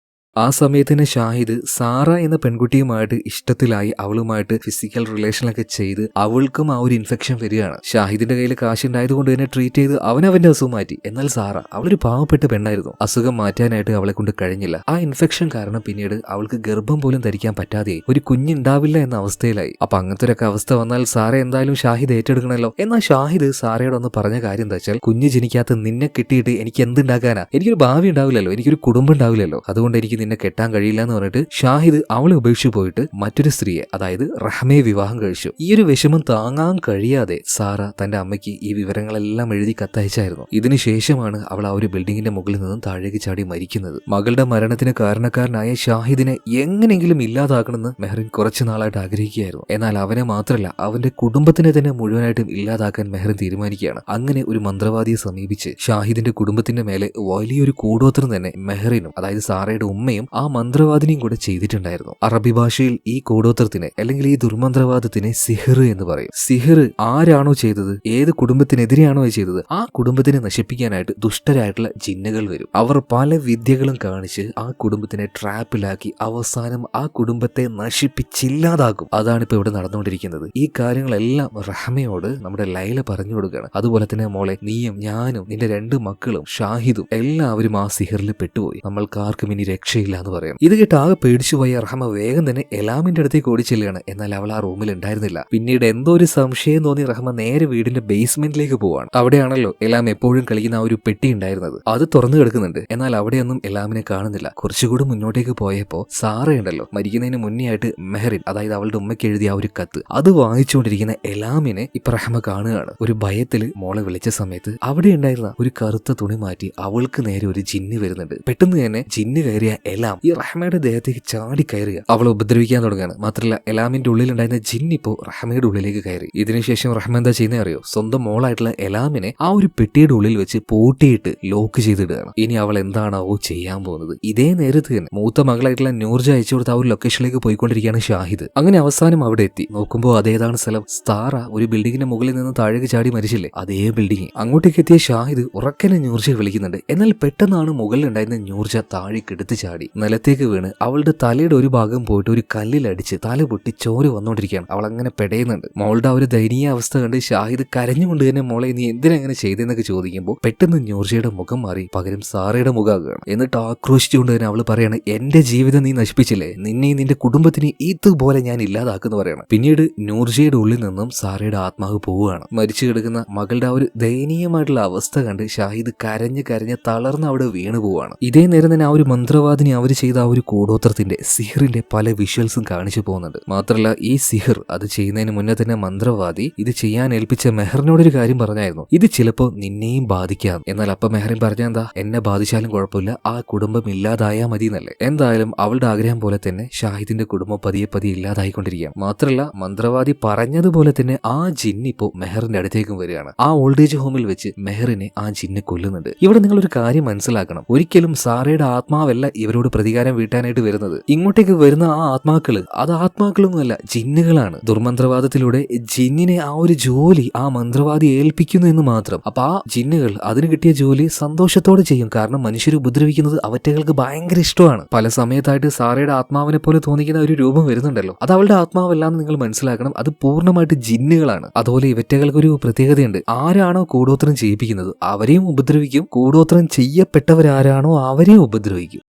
ആ സമയത്തിന് ഷാഹിദ് സാറ എന്ന പെൺകുട്ടിയുമായിട്ട് ഇഷ്ടത്തിലായി അവളുമായിട്ട് ഫിസിക്കൽ റിലേഷനൊക്കെ ചെയ്ത് അവൾക്കും ആ ഒരു ഇൻഫെക്ഷൻ വരികയാണ്. ഷാഹിദിന്റെ കയ്യിൽ കാശുണ്ടായതുകൊണ്ട് തന്നെ ട്രീറ്റ് ചെയ്ത് അവന്റെ അസുഖം മാറ്റി. എന്നാൽ സാറ അവളൊരു പാവപ്പെട്ട പെണ്ണായിരുന്നു. അസുഖം മാറ്റാനായിട്ട് അവളെ കൊണ്ട് കഴിഞ്ഞില്ല. ആ ഇൻഫെക്ഷൻ കാരണം പിന്നീട് അവൾക്ക് ഗർഭം പോലും ധരിക്കാൻ പറ്റാതെ ഒരു കുഞ്ഞുണ്ടാവില്ല എന്ന അവസ്ഥയിലായി. അപ്പൊ അങ്ങനത്തെ ഒരു അവസ്ഥ വന്നാൽ സാറ എന്തായാലും ഷാഹിദ് ഏറ്റെടുക്കണമല്ലോ. എന്നാൽ ഷാഹിദ് സാറയോട് ഒന്ന് പറഞ്ഞ കാര്യം എന്താ വെച്ചാൽ, കുഞ്ഞ് ജനിക്കാത്ത നിന്നെ കിട്ടിയിട്ട് എനിക്ക് എന്തുണ്ടാക്കാനാ, എനിക്കൊരു ഭാവി ഉണ്ടാവില്ലല്ലോ, എനിക്കൊരു കുടുംബം ഉണ്ടാവില്ലല്ലോ, അതുകൊണ്ട് എനിക്ക് നിന്നെ കെട്ടാൻ കഴിയില്ല എന്ന് പറഞ്ഞിട്ട് ഷാഹിദ് അവളെ ഉപേക്ഷിച്ച് പോയിട്ട് മറ്റൊരു സ്ത്രീയെ, അതായത് റഹ്മയെ വിവാഹം കഴിച്ചു. ഈ ഒരു വിഷമം താങ്ങാൻ കഴിയാതെ സാറ തന്റെ അമ്മയ്ക്ക് ഈ വിവരങ്ങളെല്ലാം എഴുതി കത്തയച്ചായിരുന്നു. ഇതിനുശേഷമാണ് അവൾ ആ ഒരു ബിൽഡിങ്ങിന്റെ മുകളിൽ നിന്നും താഴേക്ക് ചാടി മരിക്കുന്നത്. മകളുടെ മരണത്തിന് കാരണക്കാരനായ ഷാഹിദിനെ എങ്ങനെയെങ്കിലും ഇല്ലാതാക്കണമെന്ന് മെഹറിൻ കുറച്ചു നാളായിട്ട് ആഗ്രഹിക്കുകയായിരുന്നു. എന്നാൽ അവനെ മാത്രമല്ല, അവന്റെ കുടുംബത്തിനെ തന്നെ മുഴുവനായിട്ടും ഇല്ലാതാക്കാൻ മെഹറിൻ തീരുമാനിക്കുകയാണ്. അങ്ങനെ ഒരു മന്ത്രവാദിയെ സമീപിച്ച് ഷാഹിദിന്റെ കുടുംബത്തിന്റെ മേലെ വലിയൊരു കൂടോത്രം തന്നെ മെഹറിനും, അതായത് സാറയുടെ ഉമ്മയും ആ മന്ത്രവാദിനിയും കൂടെ ചെയ്തിട്ടുണ്ടായിരുന്നു. അറബി ഭാഷയിൽ ഈ കൂടോത്രത്തിനെ അല്ലെങ്കിൽ ഈ ദുർമന്ത്രവാദത്തിനെ സിഹിർ എന്ന് പറയും. സിഹിർ ആരാണോ ചെയ്തത്, ഏത് കുടുംബത്തിനെതിരെയാണോ ചെയ്തത്, ആ കുടുംബത്തിനെ നശിപ്പിക്കാനായിട്ട് ദുഷ്ടരായിട്ടുള്ള ജിന്നുകൾ വരും. അവർ പല വിദ്യകളും കാണിച്ച് ആ കുടുംബത്തിനെ ട്രാപ്പിലാക്കി അവസാനം ആ കുടുംബത്തെ നശിപ്പിച്ചില്ലാതാക്കും. അതാണ് ഇപ്പൊ ഇവിടെ നടന്നുകൊണ്ടിരിക്കുന്നത്. ഈ കാര്യങ്ങളെല്ലാം റഹ്മയോട് നമ്മുടെ ലൈല പറഞ്ഞു കൊടുക്കുകയാണ്. അതുപോലെ തന്നെ മോളെ, നീയും ഞാനും നിന്റെ 2 മക്കളും ഷാഹിദും എല്ലാവരും ആ സിഹിറിൽ പെട്ടുപോയി, നമ്മൾക്കാർക്കും ഇനി രക്ഷയില്ല എന്ന് പറയാം. ഇത് കേട്ട് ആകെ പേടിച്ചു പോയ റഹ്മ വേഗം തന്നെ എലാമിന്റെ അടുത്തേക്ക് ഓടിച്ചെല്ലുകയാണ്. എന്നാൽ അവൾ ആ റൂമിൽ ഉണ്ടായിരുന്നില്ല. പിന്നീട് എന്തോ ഒരു സംശയം തോന്നി റഹ്മ നേരെ വീടിന്റെ ബേസ്മെന്റിലേക്ക് പോവാണ്. അവിടെയാണല്ലോ എലാം എപ്പോഴും കളിക്കുന്ന ആ ഒരു പെട്ടി ഉണ്ടായിരുന്നത്. അത് തുറന്നു കിടക്കുന്നുണ്ട്. എന്നാൽ അവിടെയൊന്നും എലാമിനെ കാണുന്നില്ല. കുറച്ചുകൂടി മുന്നോട്ടേക്ക് പോയപ്പോ സാറയുണ്ടല്ലോ, മരിക്കുന്നതിന് മുന്നേ ആയിട്ട് മെഹറിൻ, അതായത് അവളുടെ ഉമ്മയ്ക്ക് എഴുതിയ ആ ഒരു കത്ത്, അത് വായിച്ചുകൊണ്ടിരിക്കുന്ന എലാമിനെ ഇപ്പൊ റഹ്മ കാണുകയാണ്. ഒരു ഭയത്തില് മോളെ വിളിച്ച സമയത്ത് അവിടെ ഉണ്ടായിരുന്ന ഒരു കറുത്ത തുണി മാറ്റി അവൾക്ക് നേരെ ഒരു ജിന്ന് വരുന്നുണ്ട്. പെട്ടെന്ന് തന്നെ ജിന്ന് കയറിയ എലാം ഈ റഹ്മയുടെ ദേഹത്തേക്ക് ചാടി കയറുക. അവളെ ഉപദ്രവിക്കാൻ തുടങ്ങുകയാണ്. മാത്രമല്ല എലാമിന്റെ ഉള്ളിലുണ്ടായിരുന്ന ജിൻ ഇപ്പോ റഹ്മയുടെ ഉള്ളിലേക്ക് കയറി. ഇതിനുശേഷം റഹ്മ എന്താ ചെയ്യുന്നത് അറിയോ? സ്വന്തം മോളായിട്ടുള്ള എലാമിനെ ആ ഒരു പെട്ടിയുടെ ഉള്ളിൽ വെച്ച് പൂട്ടിയിട്ട് ലോക്ക് ചെയ്തിടുകയാണ്. ഇനി അവൾ എന്താണാവോ ചെയ്യാൻ പോകുന്നത്? ഇതേ നേരത്ത് തന്നെ മൂത്ത മകളായിട്ടുള്ള നൂർജ അയച്ചു കൊടുത്ത ആ ഒരു ലൊക്കേഷനിലേക്ക് പോയിക്കൊണ്ടിരിക്കുകയാണ് ഷാഹിദ്. അങ്ങനെ അവസാനം അവിടെ എത്തി നോക്കുമ്പോൾ അതേതാണ് സ്ഥലം? സ്താറ ഒരു ബിൽഡിങ്ങിന്റെ മുകളിൽ നിന്ന് താഴേക്ക് ചാടി മരിച്ചില്ലേ, അതേ ബിൽഡിംഗ്. അങ്ങോട്ടേക്ക് എത്തിയ ഷാഹിദ് ഉറക്കനെ നൂർജയെ വിളിക്കുന്നുണ്ട്. എന്നാൽ പെട്ടെന്നാണ് മുകളിലുണ്ടായിരുന്ന നൂർജ താഴേക്ക് എടുത്ത് ചാടി നിലത്തേക്ക് വീണ് അവളുടെ തലയുടെ ഒരു ഭാഗം പോയിട്ട് ഒരു കല്ലിലടിച്ച് തല പൊട്ടി ചോര വന്നുകൊണ്ടിരിക്കുകയാണ്. അവൾ അങ്ങനെ പെടയുന്നുണ്ട്. മോളുടെ ആ ഒരു ദയനീയ അവസ്ഥ കണ്ട് ഷാഹിദ് കരഞ്ഞുകൊണ്ട് തന്നെ മോളെ നീ എന്തിനങ്ങനെ ചെയ്തെന്നൊക്കെ ചോദിക്കുമ്പോൾ പെട്ടെന്ന് നൂർജയുടെ മുഖം മാറി പകരം സാറയുടെ മുഖമാകുകയാണ്. എന്നിട്ട് ആക്രോശിച്ചുകൊണ്ട് തന്നെ അവള് പറയാണ്, എന്റെ ജീവിതം നീ നശിപ്പിച്ചില്ലേ, നിന്നെ നിന്റെ കുടുംബത്തിന് ഇതുപോലെ ഞാൻ ഇല്ലാതാക്കുന്നു പറയണം. പിന്നീട് നൂർജയുടെ ഉള്ളിൽ നിന്നും സാറയുടെ ആത്മാവ് പോവുകയാണ്. മരിച്ചു കിടക്കുന്ന മകളുടെ ആ ഒരു ദയനീയമായിട്ടുള്ള അവസ്ഥ കണ്ട് ഷാഹിദ് കരഞ്ഞ് തളർന്ന് അവിടെ വീണു പോവാണ്. ഇതേ നേരം തന്നെ ആ ഒരു മന്ത്രവാദിനി അവർ ചെയ്ത ആ ഒരു കൂടോത്രത്തിന്റെ സിഹറിന്റെ പല വിഷ്വൽസും കാണിച്ചു പോകുന്നുണ്ട്. മാത്രമല്ല ഈ സിഹർ അത് ചെയ്യുന്നതിന് മുന്നേ തന്നെ മന്ത്രവാദി ഇത് ചെയ്യാൻ ഏൽപ്പിച്ച മെഹറിനോടൊരു കാര്യം പറഞ്ഞായിരുന്നു, ഇത് ചിലപ്പോൾ നിന്നെയും ബാധിക്കാം. എന്നാൽ അപ്പൊ മെഹറിൻ പറഞ്ഞ എന്താ, എന്നെ ബാധിച്ചാലും കുഴപ്പമില്ല, ആ കുടുംബം ഇല്ലാതായാൽ മതി എന്നല്ലേ. എന്തായാലും അവളുടെ ആഗ്രഹം പോലെ തന്നെ ഷാഹിദിന്റെ കുടുംബം പതിയെ ഇല്ലാതായിക്കൊണ്ടിരിക്കുകയാണ്. മാത്രമല്ല മന്ത്രവാദി പറഞ്ഞതുപോലെ തന്നെ ആ ജിന്ന് ഇപ്പോ മെഹറിന്റെ അടുത്തേക്കും വരികയാണ്. ആ ഓൾഡേജ് ഹോമിൽ വെച്ച് മെഹറിനെ ആ ജിന്ന് കൊല്ലുന്നുണ്ട്. ഇവിടെ നിങ്ങളൊരു കാര്യം മനസ്സിലാക്കണം, ഒരിക്കലും സാറയുടെ ആത്മാവല്ല ഇവരോട് പ്രതികാരം വീട്ടാനായിട്ട് വരുന്നത്. ഇങ്ങോട്ടേക്ക് വരുന്ന ആ ആത്മാക്കള് അത് ആത്മാക്കളൊന്നുമല്ല, ജിന്നുകളാണ്. ദുർമന്ത്രവാദത്തിലൂടെ ജിന്നിനെ ആ ഒരു ജോലി ആ മന്ത്രവാദി ഏൽപ്പിക്കുന്നു എന്ന് മാത്രം. അപ്പൊ ആ ജിന്നുകൾ അതിന് കിട്ടിയ ജോലി സന്തോഷത്തോടെ ചെയ്യും. കാരണം മനുഷ്യരെ ഉപദ്രവിക്കുന്നത് അവറ്റകൾക്ക് ഭയങ്കര ഇഷ്ടമാണ്. പല സമയത്തായിട്ട് സാറയുടെ ആത്മാവിനെ പോലെ തോന്നിക്കുന്ന ഒരു രൂപം വരുന്നുണ്ടല്ലോ, അത് അവളുടെ ആത്മാവല്ലാന്ന് നിങ്ങൾ മനസ്സിലാക്കണം. അത് പൂർണ്ണമായിട്ട് ജിന്നുകളാണ്. അതുപോലെ ഇവറ്റകൾക്കൊരു പ്രത്യേകതയുണ്ട്, ആരാണോ കൂടോത്രം ചെയ്യിപ്പിക്കുന്നത് അവരെയും ഉപദ്രവിക്കും, കൂടോത്രം ചെയ്യപ്പെട്ടവരാരാണോ അവരെയും ഉപദ്രവിക്കും.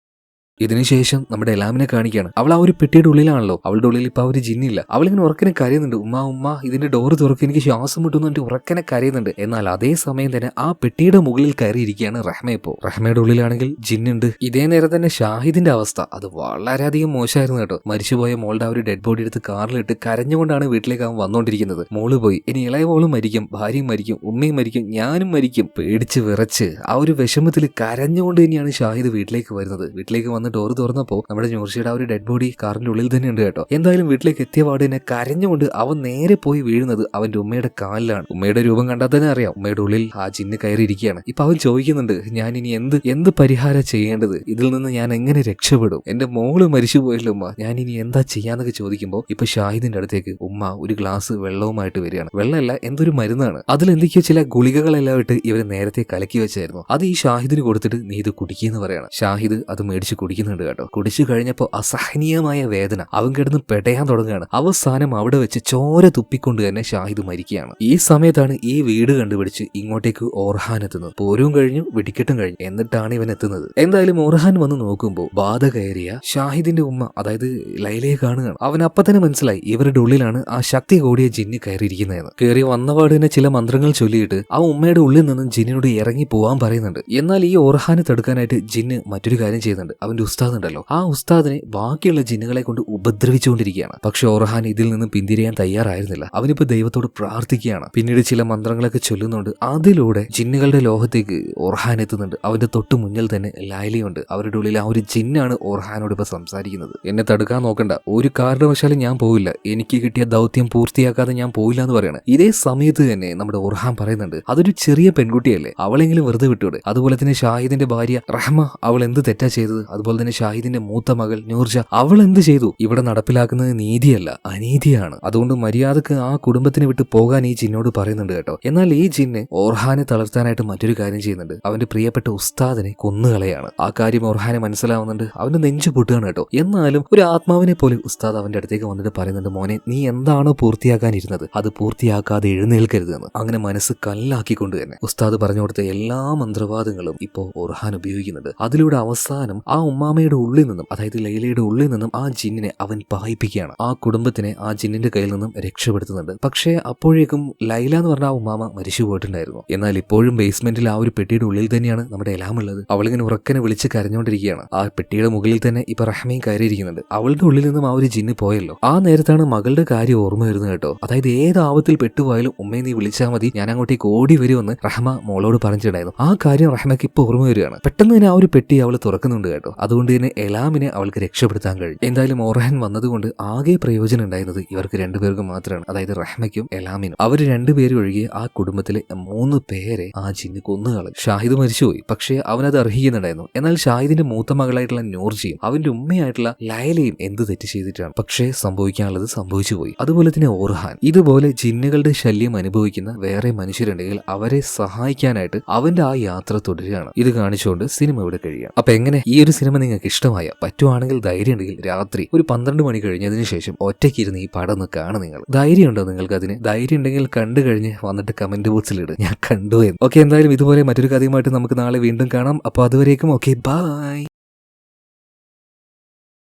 ഇതിനുശേഷം നമ്മുടെ എലാമിനെ കാണിക്കുകയാണ്. അവൾ ആ ഒരു പെട്ടിയുടെ ഉള്ളിലാണല്ലോ, അവളുടെ ഉള്ളിൽ ഇപ്പൊ ആ ഒരു ജിന്നില്ല. അവളിങ്ങനെ ഉറക്കനെ കരയുന്നുണ്ട്, ഉമ്മ ഇതിന്റെ ഡോറ് തുറക്കും, എനിക്ക് ശ്വാസം മുട്ടുന്നു ഉറക്കനെ കരയുന്നുണ്ട്. എന്നാൽ അതേ സമയം തന്നെ ആ പെട്ടിയുടെ മുകളിൽ കയറിയിരിക്കുകയാണ് റഹ്മ. ഇപ്പോ റഹ്മയുടെ ഉള്ളിലാണെങ്കിൽ ജിന്നുണ്ട്. ഇതേ നേരം തന്നെ ഷാഹിദിന്റെ അവസ്ഥ അത് വളരെയധികം മോശമായിരുന്നു കേട്ടോ. മരിച്ചുപോയ മോളുടെ ആ ഒരു ഡെഡ് ബോഡി എടുത്ത് കാറിലിട്ട് കരഞ്ഞുകൊണ്ടാണ് വീട്ടിലേക്ക് അവൻ വന്നുകൊണ്ടിരിക്കുന്നത്. മോള് പോയി, ഇനി ഇളയ മോളും മരിക്കും, ഭാര്യയും മരിക്കും, ഉമ്മയും മരിക്കും, ഞാനും മരിക്കും. പേടിച്ച് വിറച്ച് ആ ഒരു വിഷമത്തിൽ കരഞ്ഞുകൊണ്ട് തന്നെയാണ് ഷാഹിദ് വീട്ടിലേക്ക് വരുന്നത്. വീട്ടിലേക്ക് വന്ന് ഡോറ് തുറന്നപ്പോൾ നമ്മുടെ നൂർജിയുടെ ആ ഒരു ഡെഡ് ബോഡി കാറിന്റെ ഉള്ളിൽ തന്നെ ഉണ്ട് കേട്ടോ. എന്തായാലും വീട്ടിലേക്ക് എത്തിയ പാടെ തന്നെ കരഞ്ഞുകൊണ്ട് അവൻ നേരെ പോയി വീഴുന്നത് അവന്റെ ഉമ്മയുടെ കാലിലാണ്. ഉമ്മയുടെ രൂപം കണ്ടാൽ തന്നെ അറിയാം ഉമ്മയുടെ ഉള്ളിൽ ആ ജിന്ന് കയറിയിരിക്കുകയാണ്. ഇപ്പൊ അവൻ ചോദിക്കുന്നുണ്ട്, ഞാൻ ഇനി എന്ത് പരിഹാരം ചെയ്യേണ്ടത്, ഇതിൽ നിന്ന് ഞാൻ എങ്ങനെ രക്ഷപ്പെടും, എന്റെ മോള് മരിച്ചു പോയല്ലോ ഉമ്മ, ഞാൻ ഇനി എന്താ ചെയ്യാന്നൊക്കെ ചോദിക്കുമ്പോൾ ഇപ്പൊ ഷാഹിദിന്റെ അടുത്തേക്ക് ഉമ്മ ഒരു ഗ്ലാസ് വെള്ളവുമായിട്ട് വരികയാണ്. വെള്ളമല്ല, എന്തൊരു മരുന്നാണ്, അതിലെന്തൊക്കെയോ ചില ഗുളികകളെല്ലാം ഇട്ട് ഇവര് നേരത്തെ കലക്കി വെച്ചായിരുന്നു, അത് ഈ ഷാഹിദിന് കൊടുത്തിട്ട് നീ ഇത് കുടിക്കുന്ന പറയാണ്. ഷാഹിദ് അത് മേടിച്ച് കുടിക്കുന്നുണ്ട് കേട്ടോ. കുടിച്ചു കഴിഞ്ഞപ്പോൾ അസഹനീയമായ വേദന, അവൻ കിടന്ന് പെടയാൻ തുടങ്ങുകയാണ്. അവസാനം അവിടെ വെച്ച് ചോര തുപ്പിക്കൊണ്ട് തന്നെ ഷാഹിദ് മരിക്കുകയാണ്. ഈ സമയത്താണ് ഈ വീട് കണ്ടുപിടിച്ച് ഇങ്ങോട്ടേക്ക് ഓർഹാൻ എത്തുന്നത്. പോരും കഴിഞ്ഞു, വെടിക്കെട്ടും കഴിഞ്ഞു, എന്നിട്ടാണ് ഇവൻ എത്തുന്നത്. എന്തായാലും ഓർഹാൻ വന്ന് നോക്കുമ്പോൾ ബാധ കയറിയ ഷാഹിദിന്റെ ഉമ്മ, അതായത് ലൈലയെ കാണുകയാണ്. അവൻ അപ്പൊ തന്നെ മനസ്സിലായി ഇവരുടെ ഉള്ളിലാണ് ആ ശക്തി കൂടിയ ജിന്ന് കയറിയിരിക്കുന്നതെന്ന്. കയറി വന്നപാട് തന്നെ ചില മന്ത്രങ്ങൾ ചൊല്ലിയിട്ട് ആ ഉമ്മയുടെ ഉള്ളിൽ നിന്നും ജിന്നിനോട് ഇറങ്ങി പോവാൻ പറയുന്നുണ്ട്. എന്നാൽ ഈ ഓർഹാനെ തടുക്കാനായിട്ട് ജിന്ന് മറ്റൊരു കാര്യം ചെയ്യുന്നുണ്ട്. അവന്റെ ഉസ്താദ് ഉണ്ടല്ലോ, ആ ഉസ്താദിനെ ബാക്കിയുള്ള ജിന്നുകളെ കൊണ്ട് ഉപദ്രവിച്ചുകൊണ്ടിരിക്കുകയാണ്. പക്ഷെ ഓർഹാൻ ഇതിൽ നിന്നും പിന്തിരിയാൻ തയ്യാറായിരുന്നില്ല. അവനിപ്പോ ദൈവത്തോട് പ്രാർത്ഥിക്കുകയാണ്. പിന്നീട് ചില മന്ത്രങ്ങളൊക്കെ ചൊല്ലുന്നുണ്ട്. അതിലൂടെ ജിന്നുകളുടെ ലോകത്തേക്ക് ഓർഹാൻ എത്തുന്നുണ്ട്. അവന്റെ തൊട്ട് മുന്നിൽ തന്നെ ലൈലയുണ്ട്. അവരുടെ ഉള്ളിൽ ആ ഒരു ജിന്നാണ് ഓർഹാനോട് ഇപ്പൊ സംസാരിക്കുന്നത്. എന്നെ തടുക്കാൻ നോക്കണ്ട, ഒരു കാരണവശാലും ഞാൻ പോവില്ല, എനിക്ക് കിട്ടിയ ദൗത്യം പൂർത്തിയാക്കാതെ ഞാൻ പോയില്ല എന്ന് പറയണം. ഇതേ സമയത്ത് തന്നെ നമ്മുടെ ഓർഹാൻ പറയുന്നുണ്ട്, അതൊരു ചെറിയ പെൺകുട്ടിയല്ലേ, അവളെങ്കിലും വെറുതെ വിട്ടൂടെ. അതുപോലെ തന്നെ ഷാഹിദിന്റെ ഭാര്യ റഹ്മ, അവൾ എന്ത് തെറ്റാ ചെയ്തത്. അതുപോലെ തന്നെ ഷാഹിദിന്റെ മൂത്ത മകൾ നൂർജ, അവൾ എന്ത് ചെയ്തു. ഇവിടെ നടപ്പിലാക്കുന്നത് നീതിയല്ല, അനീതിയാണ്. അതുകൊണ്ട് മര്യാദക്ക് ആ കുടുംബത്തിനെ വിട്ട് പോകാൻ ഈ ജിന്നോട് പറയുന്നുണ്ട് കേട്ടോ. എന്നാൽ ഈ ജിന്ന് ഓർഹാനെ തളർത്താനായിട്ട് മറ്റൊരു കാര്യം ചെയ്യുന്നുണ്ട്. അവന്റെ പ്രിയപ്പെട്ട ഉസ്താദിനെ കൊന്നുകളയാണ്. ആ കാര്യം ഓർഹാനെ മനസ്സിലാവുന്നുണ്ട്. അവന്റെ നെഞ്ചു പൊട്ടുകയാണ് കേട്ടോ. എന്നാലും ഒരു ആത്മാവിനെ പോലെ ഉസ്താദ് അവന്റെ അടുത്തേക്ക് വന്നിട്ട് പറയുന്നുണ്ട്, മോനെ നീ എന്താണോ പൂർത്തിയാക്കാനിരുന്നത് അത് പൂർത്തിയാക്കാതെ എഴുന്നേൽക്കരുതെന്ന്. അങ്ങനെ മനസ്സ് കല്ലാക്കിക്കൊണ്ട് തന്നെ ഉസ്താദ് പറഞ്ഞു കൊടുത്ത എല്ലാ മന്ത്രവാദങ്ങളും ഇപ്പോ ഓർഹാൻ ഉപയോഗിക്കുന്നുണ്ട്. അതിലൂടെ അവസാനം ആ ഉമ്മാമയുടെ ഉള്ളിൽ നിന്നും, അതായത് ലൈലയുടെ ഉള്ളിൽ നിന്നും ആ ജിന്നിനെ അവൻ പായിപ്പിക്കുകയാണ്. ആ കുടുംബത്തിനെ ആ ജിന്നിന്റെ കയ്യിൽ നിന്നും രക്ഷപ്പെടുത്തുന്നുണ്ട്. പക്ഷേ അപ്പോഴേക്കും ലൈല എന്ന് പറഞ്ഞ ആ ഉമ്മാമ മരിച്ചു പോയിട്ടുണ്ടായിരുന്നു. എന്നാൽ ഇപ്പോഴും ബേസ്മെന്റിൽ ആ ഒരു പെട്ടിയുടെ ഉള്ളിൽ തന്നെയാണ് നമ്മുടെ എലാം ഉള്ളത്. അവളിങ്ങനെ ഉറക്കനെ വിളിച്ച് കരഞ്ഞുകൊണ്ടിരിക്കുകയാണ്. ആ പെട്ടിയുടെ മുകളിൽ തന്നെ ഇപ്പൊ റഹ്മയും കയറിയിരിക്കുന്നുണ്ട്. അവളുടെ ഉള്ളിൽ നിന്നും ആ ഒരു ജിന്ന് പോയല്ലോ. ആ നേരത്താണ് മകളുടെ കാര്യം ഓർമ്മ വരുന്നത് കേട്ടോ. അതായത് ഏത് ആപത്തിൽ പെട്ടുപോയാലും ഉമ്മയെ നീ വിളിച്ചാൽ മതി, ഞാൻ അങ്ങോട്ടേക്ക് ഓടി വരുമെന്ന് റഹ്മ മോളോട് പറഞ്ഞിട്ടുണ്ടായിരുന്നു. ആ കാര്യം റഹ്മയ്ക്ക് ഇപ്പൊ ഓർമ്മ വരികയാണ്. പെട്ടെന്ന് തന്നെ ആ ഒരു പെട്ടി അവൾ തുറക്കുന്നുണ്ട് കേട്ടോ. അത് അതുകൊണ്ട് തന്നെ എലാമിനെ അവൾക്ക് രക്ഷപ്പെടുത്താൻ കഴിയും. എന്തായാലും ഓർഹാൻ വന്നതുകൊണ്ട് ആകെ പ്രയോജനം ഉണ്ടായിരുന്നത് ഇവർക്ക് രണ്ടുപേർക്കും മാത്രമാണ്, അതായത് റഹ്മയ്ക്കും എലാമിനും. അവർ രണ്ടുപേരും ഒഴികെ ആ കുടുംബത്തിലെ 3 പേരെ ആ ജിന്ന് കൊന്നുകളഞ്ഞു. ഷാഹിദ് മരിച്ചുപോയി, പക്ഷേ അവനത് അർഹിക്കുന്നുണ്ടായിരുന്നു. എന്നാൽ ഷാഹിദിന്റെ മൂത്ത മകളായിട്ടുള്ള നൂർജിയും അവന്റെ ഉമ്മയായിട്ടുള്ള ലൈലയും എന്ത് തെറ്റ് ചെയ്തിട്ടാണ്, പക്ഷേ സംഭവിക്കാനുള്ളത് സംഭവിച്ചു പോയി. അതുപോലെ തന്നെ ഓർഹാൻ ഇതുപോലെ ജിന്നുകളുടെ ശല്യം അനുഭവിക്കുന്ന വേറെ മനുഷ്യരുണ്ടെങ്കിൽ അവരെ സഹായിക്കാനായിട്ട് അവന്റെ ആ യാത്ര തുടരുകയാണ്. ഇത് കാണിച്ചുകൊണ്ട് സിനിമ ഇവിടെ കഴിയാം. അപ്പൊ എങ്ങനെ ഈ ഒരു സിനിമ നിങ്ങൾക്ക് ഇഷ്ടമായ, പറ്റുവാണെങ്കിൽ ധൈര്യം ഉണ്ടെങ്കിൽ രാത്രി ഒരു 12 മണി കഴിഞ്ഞതിന് ശേഷം ഒറ്റയ്ക്ക് ഇരുന്ന് ഈ പടം ഒന്ന് കാണും. നിങ്ങൾ ധൈര്യം ഉണ്ടോ? നിങ്ങൾക്ക് അതിന് ധൈര്യം ഉണ്ടെങ്കിൽ കണ്ടു കഴിഞ്ഞ് വന്നിട്ട് കമന്റ് ബോക്സിൽ ഇട്, ഞാൻ കണ്ടു എന്ന്. ഓക്കെ, എന്തായാലും ഇതുപോലെ മറ്റൊരു കഥയുമായിട്ട് നമുക്ക് നാളെ വീണ്ടും കാണാം. അപ്പൊ അതുവരേക്കും ഓക്കെ, ബൈ.